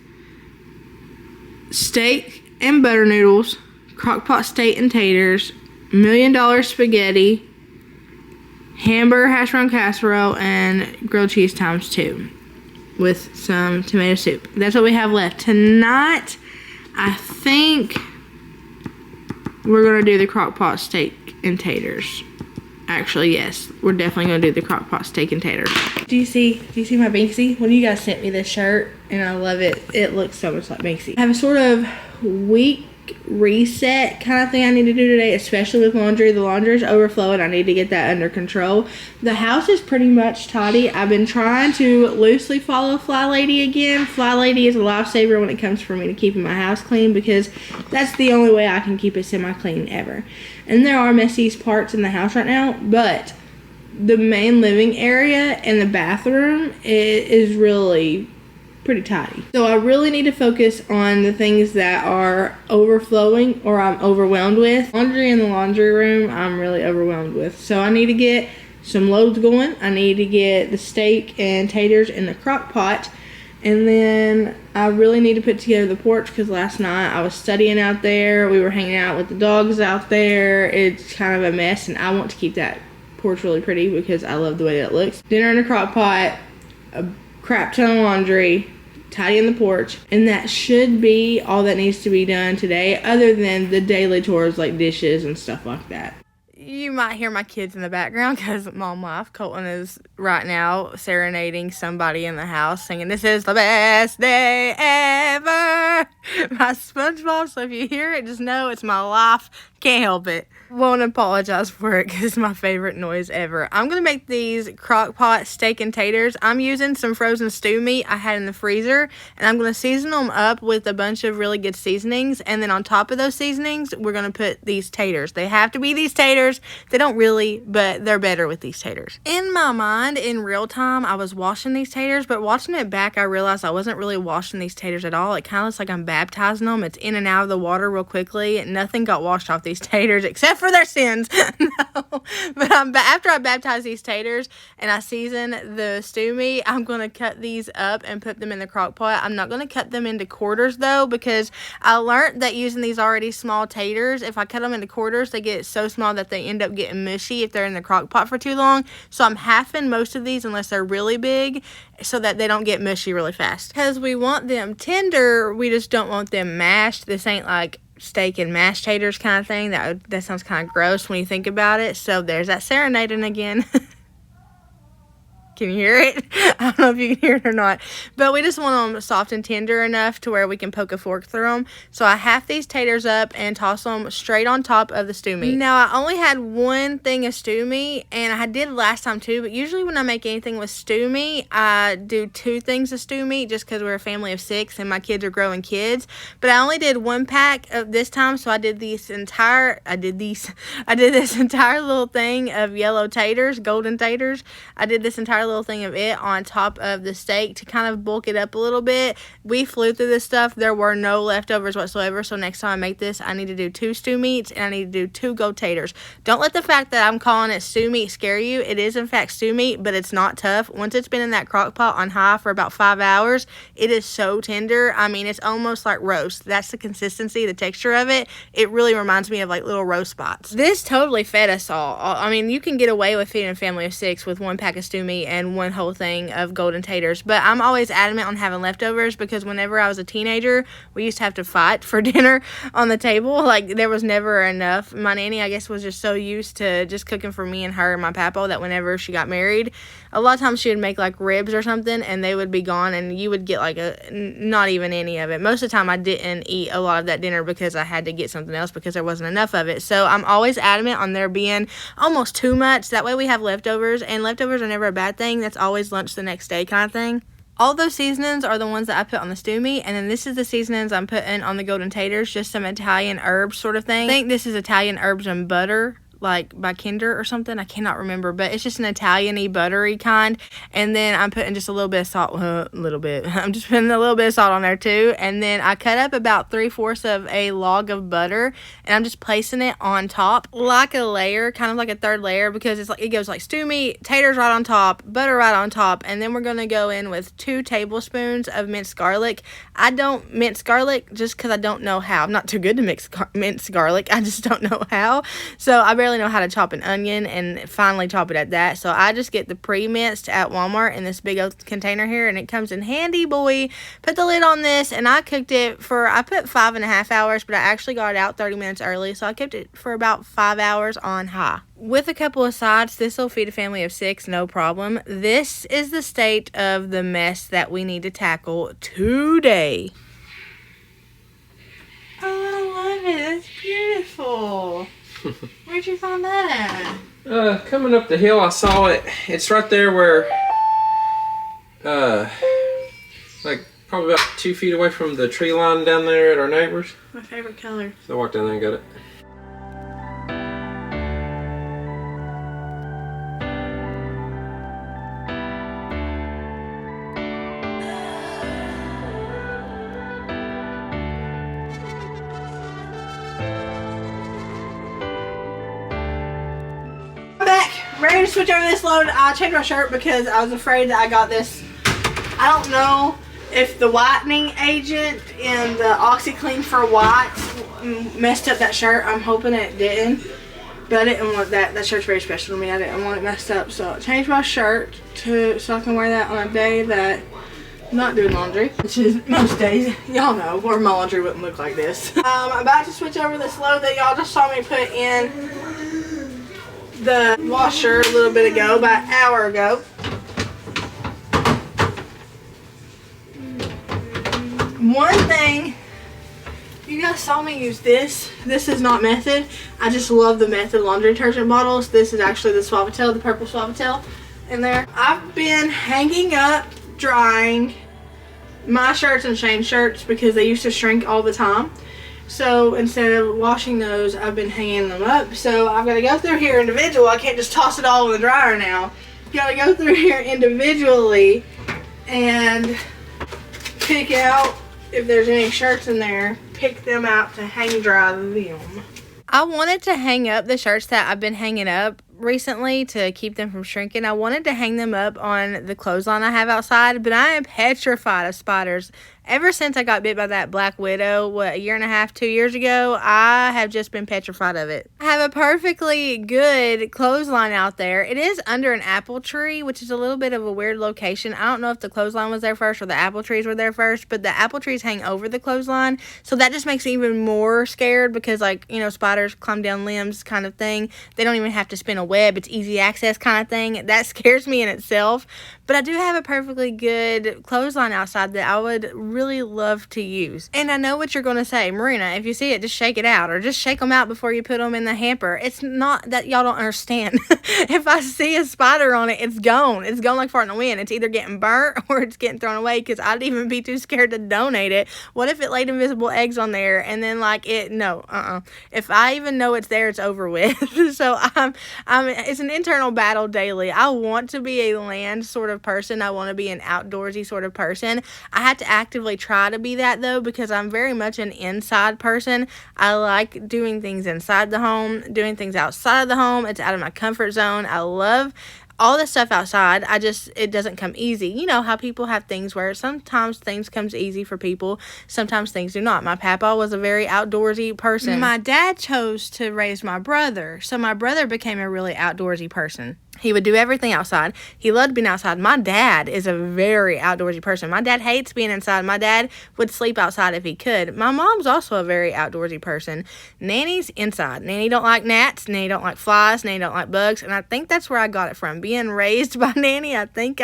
A: steak and butter noodles, crock-pot steak and taters, $1 million spaghetti, hamburger hash brown casserole, and grilled cheese times 2 with some tomato soup. That's what we have left. Tonight, I think we're going to do the crock-pot steak and taters. Actually, yes, we're definitely going to do the crock-pot steak and taters. Do you see my Banksy? When you guys sent me this shirt, and I love it. It looks so much like Banksy. I have a sort of week reset kind of thing I need to do today, especially with laundry. The laundry is overflowing. I need to get that under control. The house is pretty much tidy. I've been trying to loosely follow Fly Lady again. Fly Lady is a lifesaver when it comes for me to keeping my house clean because that's the only way I can keep it semi-clean ever. And there are messy parts in the house right now, but the main living area and the bathroom is really pretty tidy. So I really need to focus on the things that are overflowing or I'm overwhelmed with. Laundry in the laundry room, I'm really overwhelmed with. So I need to get some loads going. I need to get the steak and taters in the crock pot. And then I really need to put together the porch because last night I was studying out there. We were hanging out with the dogs out there. It's kind of a mess, and I want to keep that porch really pretty because I love the way that it looks. Dinner in a crock pot, a crap ton of laundry, tidying the porch, and that should be all that needs to be done today other than the daily chores like dishes and stuff like that. You might hear my kids in the background because Mom Life, Colton is right now serenading somebody in the house singing, "This is the best day ever." My SpongeBob, so if you hear it, just know it's my life. Can't help it. Won't apologize for it because it's my favorite noise ever. I'm going to make these crock pot steak and taters. I'm using some frozen stew meat I had in the freezer, and I'm going to season them up with a bunch of really good seasonings, and then on top of those seasonings, we're going to put these taters. They have to be these taters. They don't really, but they're better with these taters. In my mind, in real time, I was washing these taters, but watching it back, I realized I wasn't really washing these taters at all. It kind of looks like I'm baptizing them. It's in and out of the water real quickly, and nothing got washed off these taters except for their sins. No, but after I baptize these taters and I season the stew meat, I'm going to cut these up and put them in the crock pot. I'm not going to cut them into quarters though, because I learned that using these already small taters, if I cut them into quarters, they get so small that they end up getting mushy if they're in the crock pot for too long. So I'm halving most of these unless they're really big so that they don't get mushy really fast. Because we want them tender, we just don't want them mashed. This ain't like steak and mashed taters kind of thing. That sounds kind of gross when you think about it. So there's that serenading again. Can you hear it? I don't know if you can hear it or not. But we just want them soft and tender enough to where we can poke a fork through them. So I half these taters up and toss them straight on top of the stew meat. Now, I only had one thing of stew meat, and I did last time too. But usually when I make anything with stew meat, I do 2 things of stew meat just because we're a family of 6 and my kids are growing kids. But I only did 1 pack of this time. So I did this entire little thing of yellow taters, golden taters. I did this entire a little thing of it on top of the steak to kind of bulk it up a little bit. We flew through this stuff. There were no leftovers whatsoever. So next time I make this, I need to do 2 stew meats and I need to do 2 goat taters. Don't let the fact that I'm calling it stew meat scare you. It is in fact stew meat, but it's not tough. Once it's been in that crock pot on high for about 5 hours, it is so tender. I mean, it's almost like roast. That's the consistency, the texture of it. It really reminds me of like little roast spots. This totally fed us all. I mean, you can get away with feeding a family of 6 with 1 pack of stew meat and 1 whole thing of golden taters, but I'm always adamant on having leftovers because whenever I was a teenager, we used to have to fight for dinner on the table. Like, there was never enough. My nanny, I guess, was just so used to just cooking for me and her and my papa that whenever she got married, a lot of times she would make like ribs or something and they would be gone and you would get like not even any of it. Most of the time I didn't eat a lot of that dinner because I had to get something else because there wasn't enough of it. So I'm always adamant on there being almost too much. That way we have leftovers, and leftovers are never a bad thing. That's always lunch the next day kind of thing. All those seasonings are the ones that I put on the stew meat, and then this is the seasonings I'm putting on the golden taters, just some Italian herbs sort of thing. I think this is Italian herbs and butter, like by Kinder or something. I cannot remember, but it's just an Italian-y, buttery kind. And then I'm putting just a little bit of salt, I'm just putting a little bit of salt on there too. And then I cut up about 3/4 of a log of butter, and I'm just placing it on top like a layer, kind of like a 3rd layer, because it's like it goes like stew meat, taters right on top, butter right on top, and then we're gonna go in with 2 tablespoons of minced garlic. I don't mince garlic just because I don't know how. I'm not too good to mince garlic. I just don't know how. So I barely know how to chop an onion and finally chop it at that. So I just get the pre-minced at Walmart in this big old container here, and it comes in handy, boy. Put the lid on this, and I cooked it for, I put 5.5 hours, but I actually got it out 30 minutes early, so I kept it for about 5 hours on high. With a couple of sides, this will feed a family of 6, no problem. This is the state of the mess that we need to tackle today. Oh, I love it. That's beautiful. Where'd you find that at?
E: Coming up the hill, I saw it. It's right there where, like probably about 2 feet away from the tree line down there at our neighbors.
A: My favorite color.
E: So I walked down there and got it.
A: Ready to switch over this load. I changed my shirt because I was afraid that I got this. I don't know if the whitening agent and the OxyClean for whites messed up that shirt. I'm hoping it didn't, but I didn't want that. That shirt's very special to me. I didn't want it messed up, so I changed my shirt so I can wear that on a day that I'm not doing laundry, which is most days. Y'all know, or my laundry wouldn't look like this. I'm about to switch over this load that y'all just saw me put in the washer a little bit ago, about an hour ago. One thing, you guys saw me use this. This is not Method. I just love the Method laundry detergent bottles. This is actually the Suavitel, the purple Suavitel in there. I've been hanging up, drying my shirts and Shane's shirts because they used to shrink all the time. So instead of washing those, I've been hanging them up. So I've got to go through here individual. I can't just toss it all in the dryer now. Got to go through here individually and pick out if there's any shirts in there. Pick them out to hang dry them. I wanted to hang up the shirts that I've been hanging up recently to keep them from shrinking. I wanted to hang them up on the clothesline I have outside, but I am petrified of spiders. Ever since I got bit by that black widow, a year and a half, 2 years ago, I have just been petrified of it. I have a perfectly good clothesline out there. It is under an apple tree, which is a little bit of a weird location. I don't know if the clothesline was there first or the apple trees were there first, but the apple trees hang over the clothesline, so that just makes me even more scared because, like, you know, spiders climb down limbs kind of thing. They don't even have to spin a web. It's easy access kind of thing. That scares me in itself. But I do have a perfectly good clothesline outside that I would really love to use. And I know what you're going to say, Marina, if you see it, just shake it out, or just shake them out before you put them in the hamper. It's not that y'all don't understand. If I see a spider on it, it's gone. It's gone like fart in the wind. It's either getting burnt or it's getting thrown away, because I'd even be too scared to donate it. What if it laid invisible eggs on there and then like it, no, If I even know it's there, it's over with. So it's an internal battle daily. I want to be a land sort of person. I want to be an outdoorsy sort of person. I have to actively try to be that though, because I'm very much an inside person. I like doing things inside the home, doing things outside of the home. It's out of my comfort zone. I love all the stuff outside. It doesn't come easy. You know how people have things where sometimes things comes easy for people, sometimes things do not. My papa was a very outdoorsy person. My dad chose to raise my brother, so my brother became a really outdoorsy person. He would do everything outside. He loved being outside. My dad is a very outdoorsy person. My dad hates being inside. My dad would sleep outside if he could. My mom's also a very outdoorsy person. Nanny's inside. Nanny don't like gnats. Nanny don't like flies. Nanny don't like bugs. And I think that's where I got it from. Being raised by Nanny, I think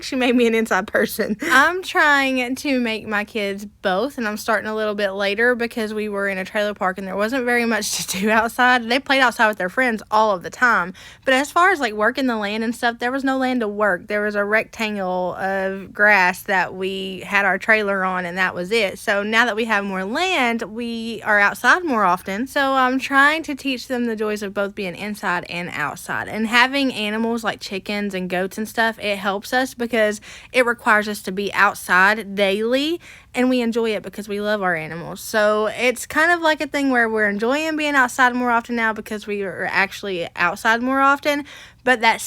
A: she made me an inside person. I'm trying to make my kids both, and I'm starting a little bit later because we were in a trailer park and there wasn't very much to do outside. They played outside with their friends all of the time. But as far as like working the land and stuff, there was no land to work. There was a rectangle of grass that we had our trailer on, and that was it. So now that we have more land, we are outside more often. So I'm trying to teach them the joys of both being inside and outside. And having animals like chickens and goats and stuff, it helps us because it requires us to be outside daily, and we enjoy it because we love our animals. So it's kind of like a thing where we're enjoying being outside more often now because we are actually outside more often. But that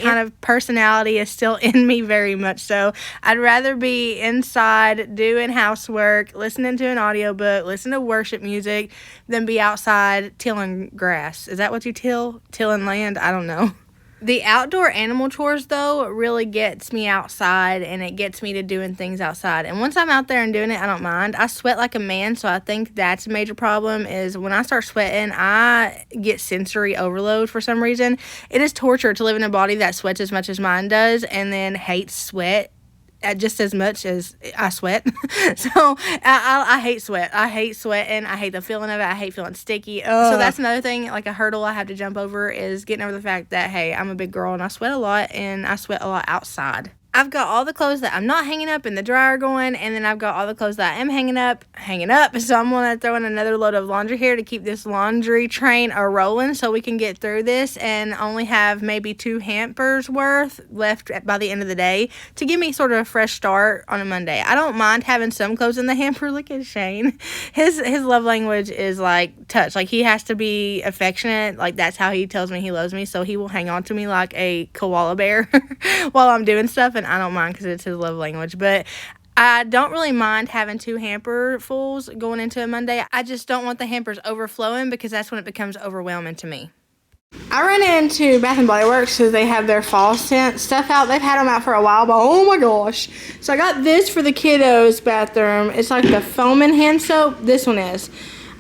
A: kind of personality is still in me very much. So I'd rather be inside doing housework, listening to an audiobook, listen to worship music, than be outside tilling grass. Is that what you till? Tilling land? I don't know. The outdoor animal chores, though, really gets me outside, and it gets me to doing things outside. And once I'm out there and doing it, I don't mind. I sweat like a man, so I think that's a major problem, is when I start sweating, I get sensory overload for some reason. It is torture to live in a body that sweats as much as mine does and then hates sweat just as much as I sweat. So I hate sweat. I hate sweating. I hate the feeling of it. I hate feeling sticky. So that's another thing, like a hurdle I have to jump over, is getting over the fact that, hey, I'm a big girl and I sweat a lot, and I sweat a lot outside. I've got all the clothes that I'm not hanging up in the dryer going, and then I've got all the clothes that I am hanging up. So I'm going to throw in another load of laundry here to keep this laundry train a-rolling so we can get through this and only have maybe 2 hampers worth left by the end of the day to give me sort of a fresh start on a Monday. I don't mind having some clothes in the hamper. Look at Shane. His love language is like touch. Like, he has to be affectionate. Like, that's how he tells me he loves me. So he will hang on to me like a koala bear while I'm doing stuff. And I don't mind because it's his love language. But I don't really mind having 2 hamperfuls going into a Monday. I just don't want the hampers overflowing because that's when it becomes overwhelming to me. I ran into Bath & Body Works because they have their fall scent stuff out. They've had them out for a while, but oh my gosh. So I got this for the kiddos' bathroom. It's like the foaming hand soap. This one is.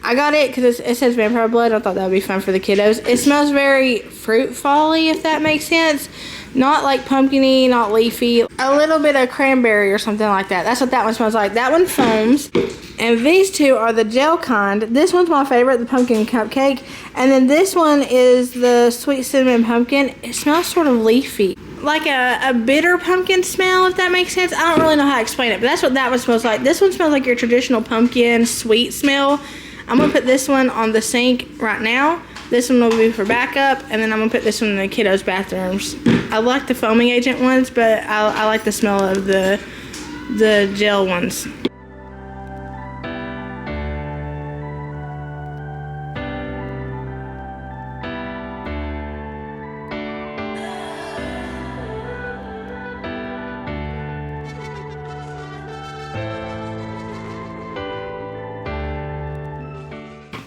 A: I got it because it says vampire blood. I thought that would be fun for the kiddos. It smells very fruit fall-y, if that makes sense. Not like pumpkin-y, not leafy. A little bit of cranberry or something like that. That's what that one smells like. That one foams. And these 2 are the gel kind. This one's my favorite, the pumpkin cupcake. And then this one is the sweet cinnamon pumpkin. It smells sort of leafy. Like a bitter pumpkin smell, if that makes sense. I don't really know how to explain it, but that's what that one smells like. This one smells like your traditional pumpkin sweet smell. I'm going to put this one on the sink right now. This one will be for backup, and then I'm going to put this one in the kiddos' bathrooms. I like the foaming agent ones, but I like the smell of the gel ones.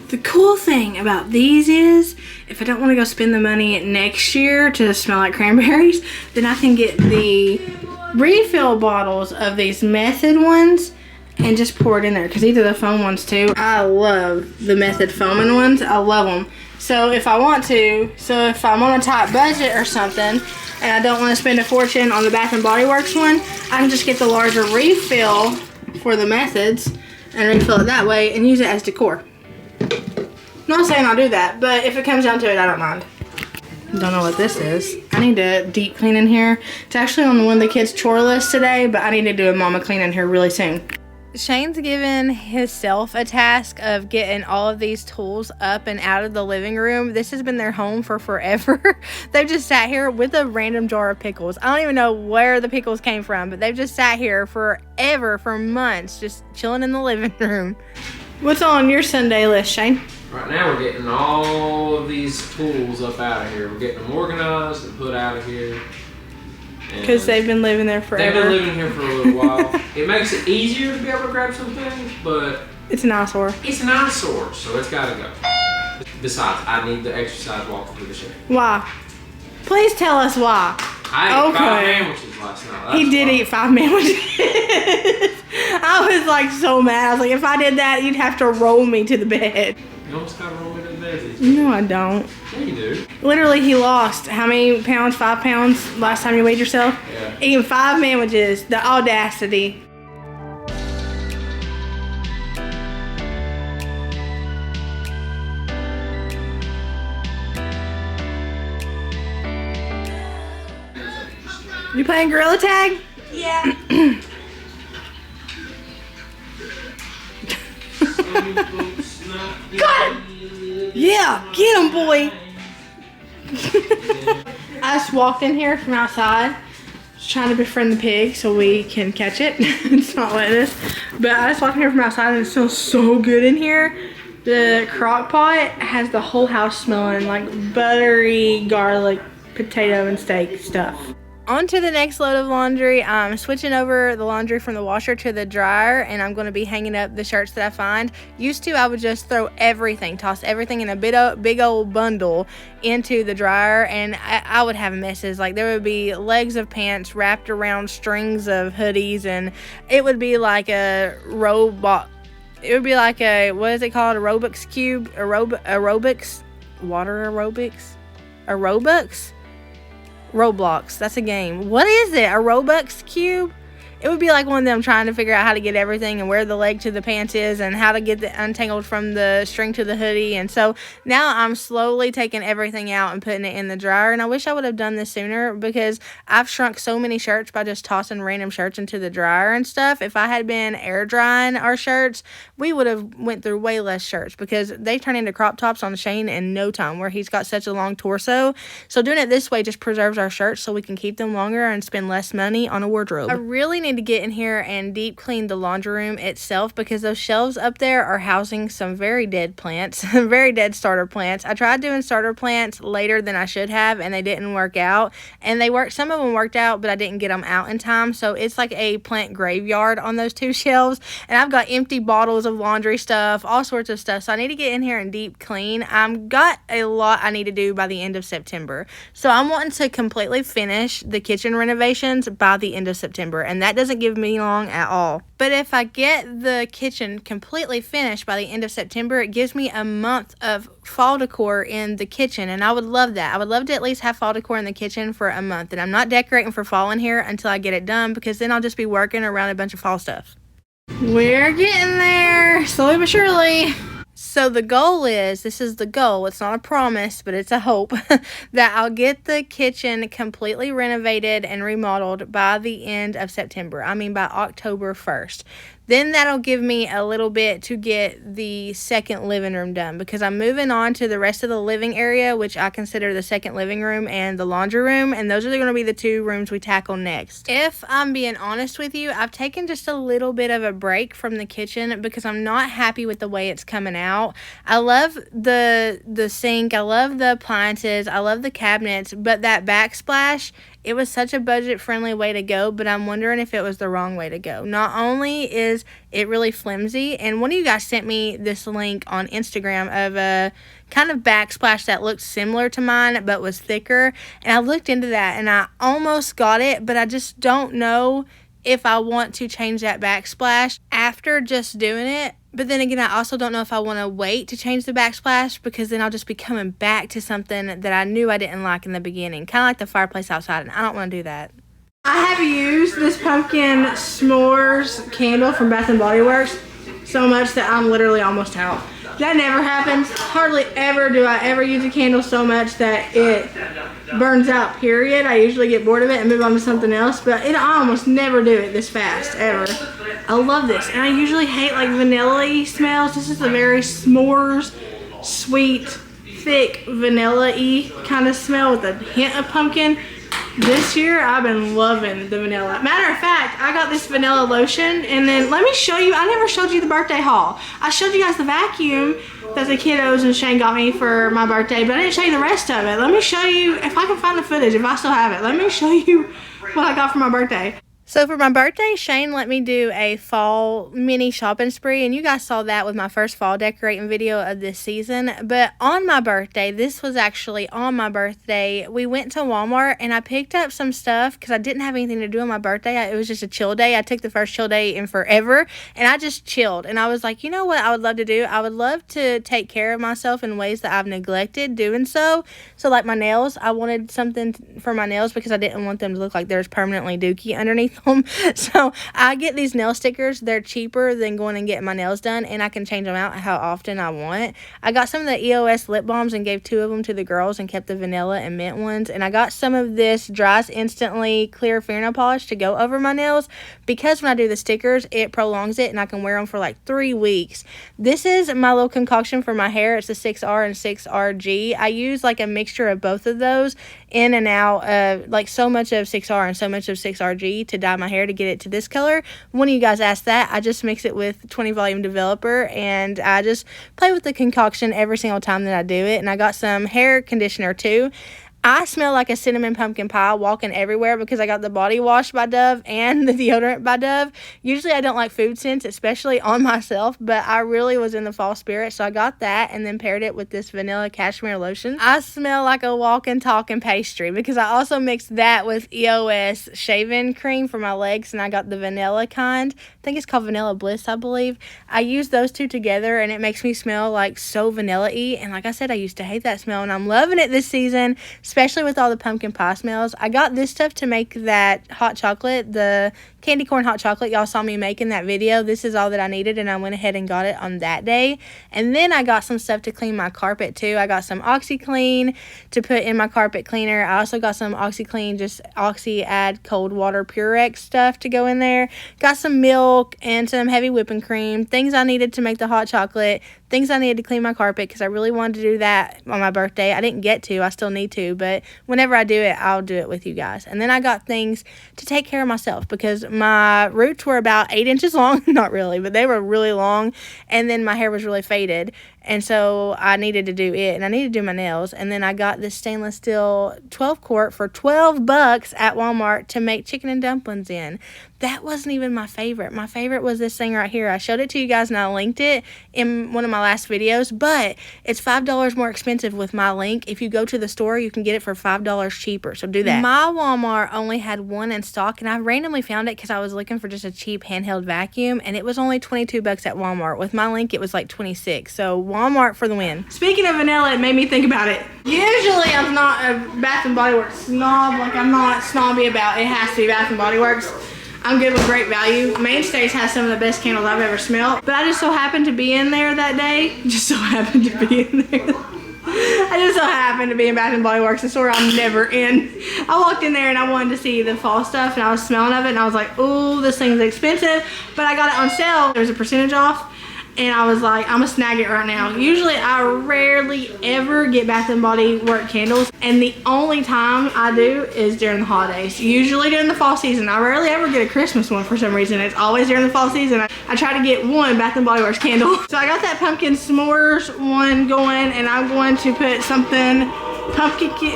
A: The cool thing about these is, if I don't want to go spend the money next year to smell like cranberries, then I can get the refill bottles of these Method ones and just pour it in there, because these are the foam ones too. I love the Method foaming ones. I love them. So if I want to, if I'm on a tight budget or something and I don't want to spend a fortune on the Bath and Body Works one, I can just get the larger refill for the Methods and refill it that way and use it as decor. Not saying I'll do that, but if it comes down to it, I don't mind. Don't know what this is. I need to deep clean in here. It's actually on one of the kids' chore lists today, but I need to do a mama clean in here really soon. Shane's given himself a task of getting all of these tools up and out of the living room. This has been their home for forever. They've just sat here with a random jar of pickles. I don't even know where the pickles came from, but they've just sat here forever, for months, just chilling in the living room. What's on your Sunday list, Shane?
E: Right now we're getting all of these tools up out of here. We're getting them organized and put out of here.
A: Because they've been living there forever.
E: They've been living here for a little while. It makes it easier to be able to grab some things, but
A: it's an eyesore.
E: It's an eyesore, so it's got to go. Besides, I need the exercise walking through the shed.
A: Why? Please tell us why.
E: I ate 5 sandwiches last night.
A: He did eat 5 sandwiches. I was like so mad. I was like, if I did that, you'd have to roll me to the bed.
E: You almost got to roll me to the bed.
A: No, I don't.
E: Yeah, you do.
A: Literally, he lost how many pounds? 5 pounds last time you weighed yourself?
E: Yeah.
A: Eating 5 sandwiches. The audacity. You playing Gorilla Tag?
F: Yeah.
A: Yeah, get him, boy. I just walked in here from outside, just trying to befriend the pig so we can catch it. It's not letting us. But I just walked in here from outside and it smells so good in here. The crock pot has the whole house smelling like buttery garlic, potato, and steak stuff. On to the next load of laundry. I'm switching over the laundry from the washer to the dryer, and I'm going to be hanging up the shirts that I find. Used to, I would just throw everything, toss everything in a big old bundle into the dryer, and I would have messes. Like, there would be legs of pants wrapped around strings of hoodies, and it would be like a robot. It would be like a, what is it called? Aerobics cube? Aerobics? Water aerobics? Aerobics? Roblox, that's a game. What is it? A Robux cube? It would be like one of them trying to figure out how to get everything and where the leg to the pants is and how to get the untangled from the string to the hoodie. And so now I'm slowly taking everything out and putting it in the dryer. And I wish I would have done this sooner, because I've shrunk so many shirts by just tossing random shirts into the dryer and stuff. If I had been air drying our shirts, we would have went through way less shirts, because they turn into crop tops on Shane in no time, where he's got such a long torso. So doing it this way just preserves our shirts so we can keep them longer and spend less money on a wardrobe. I really need to get in here and deep clean the laundry room itself, because those shelves up there are housing some very dead plants, very dead starter plants. I tried doing starter plants later than I should have, and they didn't work out. And some of them worked out, but I didn't get them out in time. So it's like a plant graveyard on those 2 shelves. And I've got empty bottles of laundry stuff, all sorts of stuff. So I need to get in here and deep clean. I've got a lot I need to do by the end of September. So I'm wanting to completely finish the kitchen renovations by the end of September. And that doesn't give me long at all. But if I get the kitchen completely finished by the end of September, it gives me a month of fall decor in the kitchen, and I would love that. I would love to at least have fall decor in the kitchen for a month. And I'm not decorating for fall in here until I get it done, because then I'll just be working around a bunch of fall stuff. We're getting there, slowly but surely. So the goal is, this is the goal, it's not a promise, but it's a hope, that I'll get the kitchen completely renovated and remodeled by the end of September. I mean by October 1st. Then that'll give me a little bit to get the second living room done, because I'm moving on to the rest of the living area, which I consider the second living room and the laundry room, and those are going to be the 2 rooms we tackle next. If I'm being honest with you, I've taken just a little bit of a break from the kitchen because I'm not happy with the way it's coming out. I love the sink, I love the appliances, I love the cabinets, but that backsplash, it was such a budget-friendly way to go, but I'm wondering if it was the wrong way to go. Not only is it really flimsy, and one of you guys sent me this link on Instagram of a kind of backsplash that looked similar to mine but was thicker, and I looked into that, and I almost got it, but I just don't know if I want to change that backsplash after just doing it. But then again, I also don't know if I want to wait to change the backsplash, because then I'll just be coming back to something that I knew I didn't like in the beginning. Kind of like the fireplace outside, and I don't want to do that. I have used this pumpkin s'mores candle from Bath & Body Works so much that I'm literally almost out. That never happens. Hardly ever do I ever use a candle so much that it burns out, period. I usually get bored of it and move on to something else, but I almost never do it this fast, ever. I love this, and I usually hate like vanilla-y smells. This is a very s'mores, sweet, thick, vanilla-y kind of smell with a hint of pumpkin. This year, I've been loving the vanilla. Matter of fact, I got this vanilla lotion, and then let me show you. I never showed you the birthday haul. I showed you guys the vacuum that the kiddos and Shane got me for my birthday, but I didn't show you the rest of it. Let me show you, if I can find the footage, if I still have it. Let me show you what I got for my birthday. So for my birthday, Shane let me do a fall mini shopping spree, and you guys saw that with my first fall decorating video of this season. But on my birthday, this was actually on my birthday, we went to Walmart and I picked up some stuff because I didn't have anything to do on my birthday. It was just a chill day. I took the first chill day in forever, and I just chilled. And I was like, you know what I would love to do? I would love to take care of myself in ways that I've neglected doing so. So like my nails, I wanted something for my nails because I didn't want them to look like there's permanently dookie underneath them. So I get these nail stickers. They're cheaper than going and getting my nails done, and I can change them out how often I want. I got some of the EOS lip balms and gave 2 of them to the girls and kept the vanilla and mint ones. And I got some of this dries instantly clear fingernail polish to go over my nails, because when I do the stickers, it prolongs it and I can wear them for like 3 weeks. This is my little concoction for my hair. It's the 6R and 6RG. I use like a mixture of both of those in and out, like so much of 6R and so much of 6RG to dye my hair to get it to this color. One of you guys asked that. I just mix it with 20 volume developer, and I just play with the concoction every single time that I do it. And I got some hair conditioner too. I smell like a cinnamon pumpkin pie walking everywhere because I got the body wash by Dove and the deodorant by Dove. Usually I don't like food scents, especially on myself, but I really was in the fall spirit, so I got that and then paired it with this vanilla cashmere lotion. I smell like a walking, talking pastry because I also mixed that with EOS shaving cream for my legs, and I got the vanilla kind. I think it's called Vanilla Bliss, I believe. I use those two together and it makes me smell like so vanilla-y, and like I said, I used to hate that smell, and I'm loving it this season, especially with all the pumpkin pie smells. I got this stuff to make that hot chocolate, the candy corn hot chocolate y'all saw me make in that video. This is all that I needed, and I went ahead and got it on that day. And then I got some stuff to clean my carpet too. I got some OxyClean to put in my carpet cleaner. I also got some OxyClean, just Oxy add cold water Purex stuff to go in there. Got some milk and some heavy whipping cream, things I needed to make the hot chocolate, things I needed to clean my carpet because I really wanted to do that on my birthday. I didn't get to. I still need to, but whenever I do it, I'll do it with you guys. And then I got things to take care of myself because my roots were about 8 inches long. Not really, but they were really long. And then my hair was really faded. And so I needed to do it, and I needed to do my nails. And then I got this stainless steel 12 quart for $12 at Walmart to make chicken and dumplings in. That wasn't even my favorite. My favorite was this thing right here. I showed it to you guys and I linked it in one of my last videos, but it's $5 more expensive with my link. If you go to the store, you can get it for $5 cheaper. So do that. My Walmart only had one in stock, and I randomly found it because I was looking for just a cheap handheld vacuum, and it was only $22 at Walmart. With my link, it was like $26. So Walmart for the win. Speaking of vanilla, it made me think about it. Usually I'm not a Bath & Body Works snob. Like, I'm not snobby about it has to be Bath & Body Works. I'm good with Great Value. Mainstays has some of the best candles I've ever smelled. But I just so happened to be in there that day. Just so happened to be in there. I just so happened to be in Bath & Body Works, a store I'm never in. I walked in there and I wanted to see the fall stuff, and I was smelling of it and I was like, ooh, this thing's expensive. But I got it on sale. There's a percentage off. And I was like, I'm gonna snag it right now. Usually I rarely ever get Bath & Body Works candles, and the only time I do is during the holidays. Usually during the fall season. I rarely ever get a Christmas one for some reason. It's always during the fall season. I try to get one Bath & Body Works candle. So I got that pumpkin s'mores one going, and I'm going to put something pumpkin-y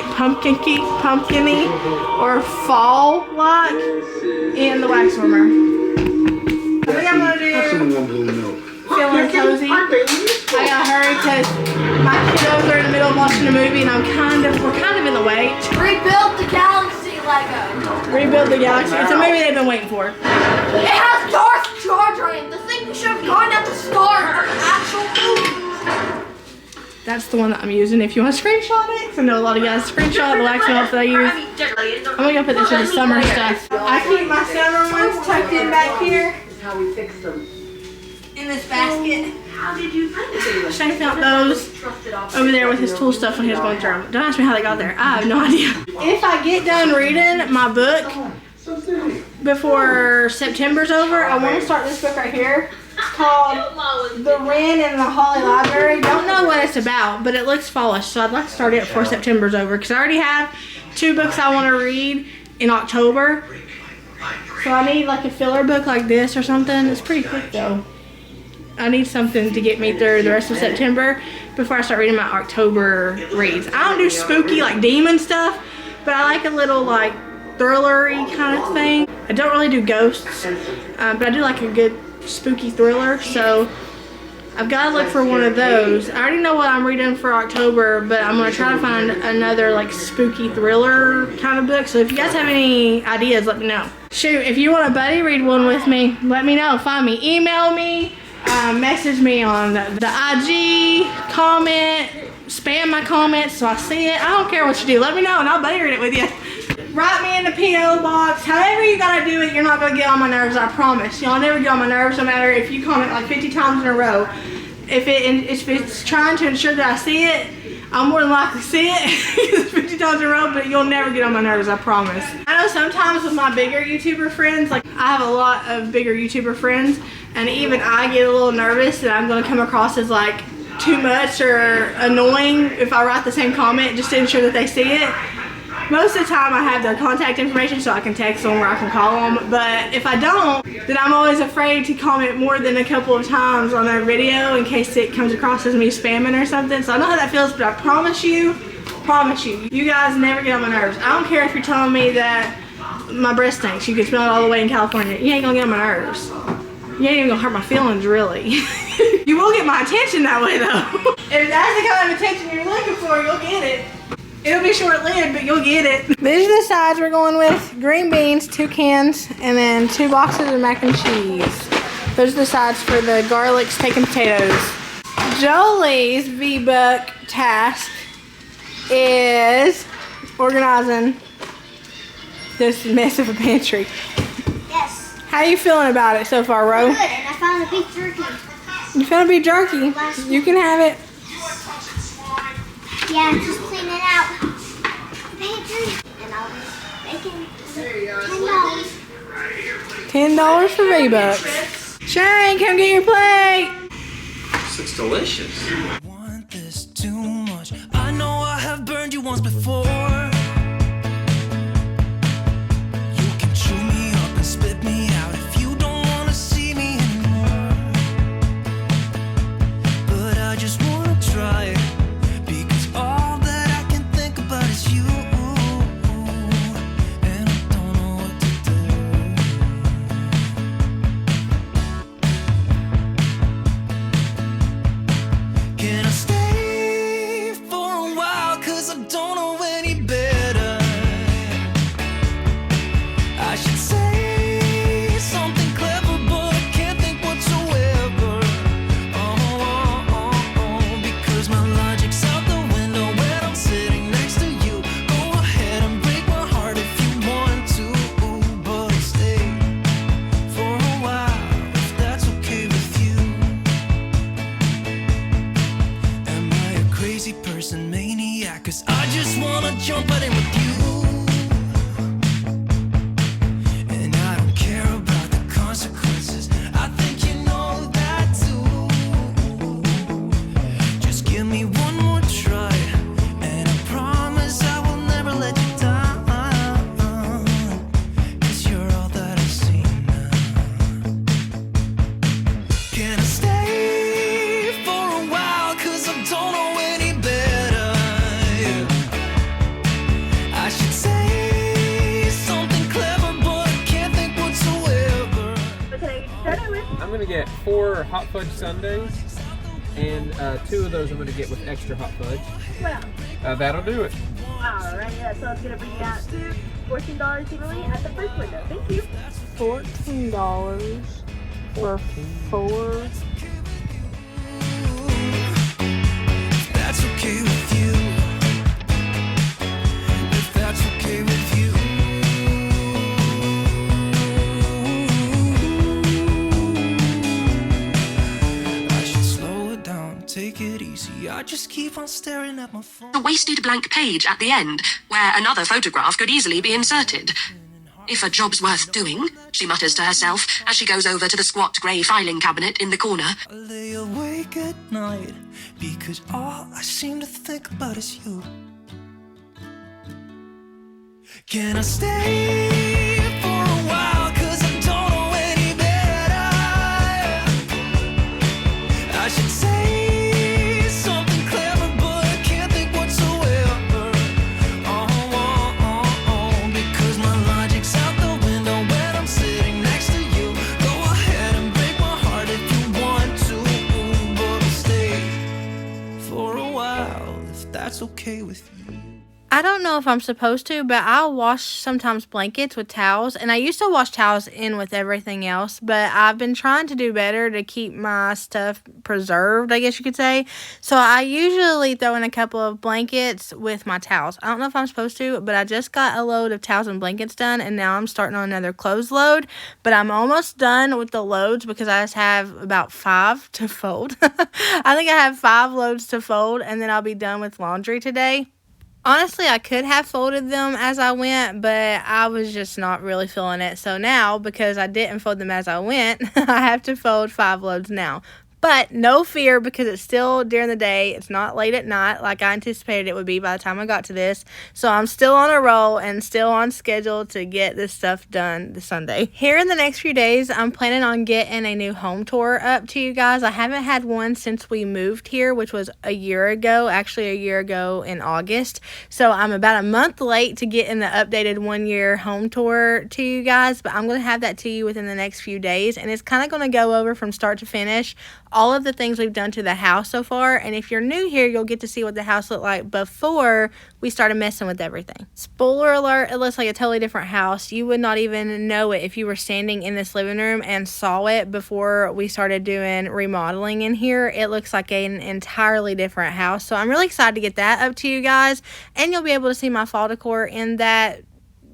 A: or fall-like in the wax warmer. I think I'm gonna do feeling cozy. I gotta hurry because my kiddos are in the middle of watching a movie, and we're kind of in the way.
F: Rebuilt the galaxy
A: Lego. Rebuild the Galaxy. It's a movie they've been waiting for.
F: It has Darth Jar Jar in it. The thing we should have gone at the start of the actual movie.
A: That's the one that I'm using if you want to screenshot it. 'Cause I know a lot of guys screenshot the wax melts that I use. I'm gonna go put this in the summer stuff. I keep my summer ones tucked in back here.
G: How we fix them.
A: In this basket.
F: How did you find it?
A: Shane found those over there with his tool stuff when he was going through them. Don't ask me how they got there. I have no idea. If I get done reading my book before September's over, I want to start this book right here. It's called The Wren in the Holly Library. Don't know what it's about, but it looks fallish, so I'd like to start it before September's over because I already have 2 books I want to read in October. So I need like a filler book like this or something. It's pretty quick though. I need something to get me through the rest of September before I start reading my October reads. I don't do spooky like demon stuff, but I like a little like thriller-y kind of thing. I don't really do ghosts, but I do like a good spooky thriller, so I've got to look for one of those. I already know what I'm reading for October, but I'm going to try to find another like spooky thriller kind of book. So if you guys have any ideas, let me know. Shoot, if you want a buddy read one with me, let me know. Find me, email me. Message me on the IG, comment, spam my comments so I see it. I don't care what you do. Let me know and I'll buddy read it with you. Write me in the P.O. box. However you gotta do it, you're not gonna get on my nerves, I promise. Y'all never get on my nerves no matter if you comment like 50 times in a row. If it's trying to ensure that I see it, I'll more than likely see it 50 times in a row, but you'll never get on my nerves, I promise. I know sometimes with my bigger YouTuber friends, like I have a lot of bigger YouTuber friends, and even I get a little nervous that I'm gonna come across as like too much or annoying if I write the same comment just to ensure that they see it. Most of the time I have their contact information so I can text them or I can call them, but if I don't, then I'm always afraid to comment more than a couple of times on their video in case it comes across as me spamming or something. So I know how that feels, but I promise you, you guys never get on my nerves. I don't care if you're telling me that my breath stinks. You can smell it all the way in California. You ain't gonna get on my nerves. You ain't even gonna hurt my feelings, really. You will get my attention that way, though. If that's the kind of attention you're looking for, you'll get it. It'll be short-lived, but you'll get it. These are the sides we're going with. Green beans, 2 cans, and then 2 boxes of mac and cheese. Those are the sides for the garlic, steak, and potatoes. Jolie's V-Buck task is organizing this mess of a pantry.
F: Yes.
A: How you feeling about it so far, Ro?
F: Good, and I found a beef jerky.
A: You found a beef jerky? You can have it.
F: Yeah, just clean it out. Pantry. And I'll be making $10.
A: $10 for V-Bucks. Shane, come get your plate.
E: This looks delicious.
H: Want this too much? I know I have burned you once before. You can chew me up and spit me out if you don't want to see me anymore. But I just want to try it. All that I can think about is you, and I don't know what to do. Can I stay for a while? 'Cause I don't know any better. I should say something clever, but I can't think whatsoever. Oh, because my logic's out the window when I'm sitting next to you. Go ahead and break my heart if you want to, but I'll stay for a while if that's okay with you. Am I a crazy person, maniac? 'Cause I just wanna jump right in with you. And I don't care about the consequences. I think you know that too. Just give me one more try, and I promise I will never let you down. 'Cause you're all that I see now. Can I stay for a while? 'Cause I don't know any better. I should say something clever, but I can't think whatsoever.
E: I'm gonna get 4 hot fudge sundaes, and 2 of those I'm gonna get with extra hot fudge. That'll do it.
F: Alright, yeah, so it's gonna bring you out to $14 evenly at the first window. Thank you.
A: $14 for 4.
H: That's okay with you. If that's okay with you. I should slow it down, take it easy. I just keep on staring at my phone.
G: A wasted blank page at the end, where another photograph could easily be inserted. If a job's worth doing, she mutters to herself as she goes over to the squat grey filing cabinet in the corner.
H: I lay awake at night because all I seem to think about is you. Can I stay for a while? 'Cause I don't know any better. I should say something clever, but I can't think whatsoever. Because my logic's out the window when I'm sitting next to you. Go ahead and break my heart if you want to, but stay for a while if that's okay with you.
A: I don't know if I'm supposed to, but I'll wash sometimes blankets with towels. And I used to wash towels in with everything else, but I've been trying to do better to keep my stuff preserved, I guess you could say. So I usually throw in a couple of blankets with my towels. I don't know if I'm supposed to, but I just got a load of towels and blankets done, and now I'm starting on another clothes load. But I'm almost done with the loads because I just have about 5 to fold. I think I have 5 loads to fold, and then I'll be done with laundry today. Honestly, I could have folded them as I went, but I was just not really feeling it. So now, because I didn't fold them as I went, I have to fold 5 loads now. But no fear, because it's still during the day. It's not late at night like I anticipated it would be by the time I got to this. So I'm still on a roll and still on schedule to get this stuff done this Sunday. Here in the next few days, I'm planning on getting a new home tour up to you guys. I haven't had one since we moved here, which was a year ago, actually a year ago in August. So I'm about a month late to getting the updated 1-year home tour to you guys, but I'm going to have that to you within the next few days. And it's kind of going to go over from start to finish all of the things we've done to the house so far. And if you're new here, you'll get to see what the house looked like before we started messing with everything. Spoiler alert, it looks like a totally different house. You would not even know it if you were standing in this living room and saw it before we started doing remodeling in here. It looks like an entirely different house. So I'm really excited to get that up to you guys. And you'll be able to see my fall decor in that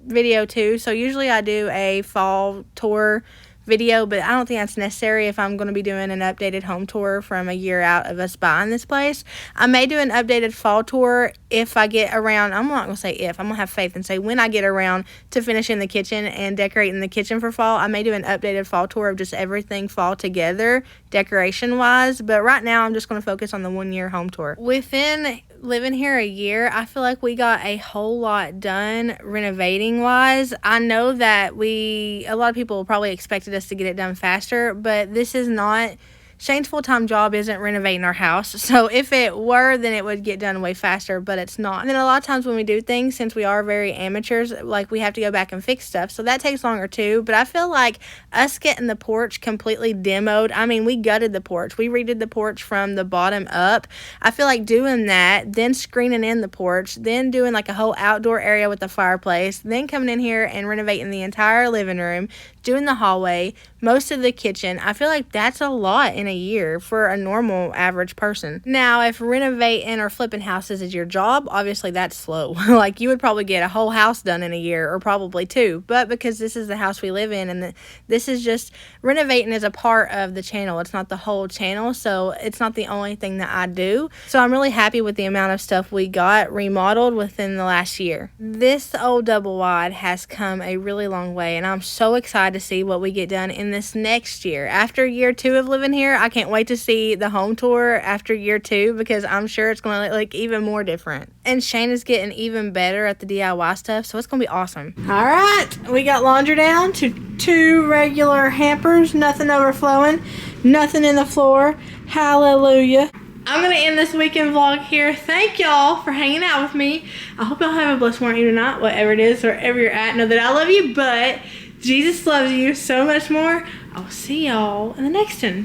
A: video too. So usually I do a fall tour video, but I don't think that's necessary if I'm going to be doing an updated home tour from a year out of us buying this place. I may do an updated fall tour if I get around. I'm not going to say if. I'm going to have faith and say when I get around to finishing the kitchen and decorating the kitchen for fall, I may do an updated fall tour of just everything fall together decoration wise. But right now I'm just going to focus on the 1-year home tour. Within living here a year, I feel like we got a whole lot done renovating wise. I know that a lot of people probably expected us to get it done faster, but this is not, Shane's full-time job isn't renovating our house. So if it were, then it would get done way faster, but it's not. And then a lot of times when we do things, since we are very amateurs, like we have to go back and fix stuff. So that takes longer too. But I feel like us getting the porch completely demoed, I mean, we gutted the porch. We redid the porch from the bottom up. I feel like doing that, then screening in the porch, then doing like a whole outdoor area with the fireplace, then coming in here and renovating the entire living room, doing the hallway, most of the kitchen. I feel like that's a lot in a year for a normal average person. Now, if renovating or flipping houses is your job, obviously that's slow. Like you would probably get a whole house done in a year or probably 2. But because this is the house we live in and this is just, renovating is a part of the channel. It's not the whole channel, so it's not the only thing that I do. So I'm really happy with the amount of stuff we got remodeled within the last year. This old double wide has come a really long way, and I'm so excited to see what we get done in this next year. After year 2 of living here, I can't wait to see the home tour after year 2 because I'm sure it's going to look like even more different. And Shane is getting even better at the DIY stuff, so it's going to be awesome. All right, we got laundry down to 2 regular hampers, nothing overflowing, nothing in the floor. Hallelujah. I'm going to end this weekend vlog here. Thank y'all for hanging out with me. I hope y'all have a blessed morning tonight, whatever it is, wherever you're at. Know that I love you, but Jesus loves you so much more. I'll see y'all in the next one.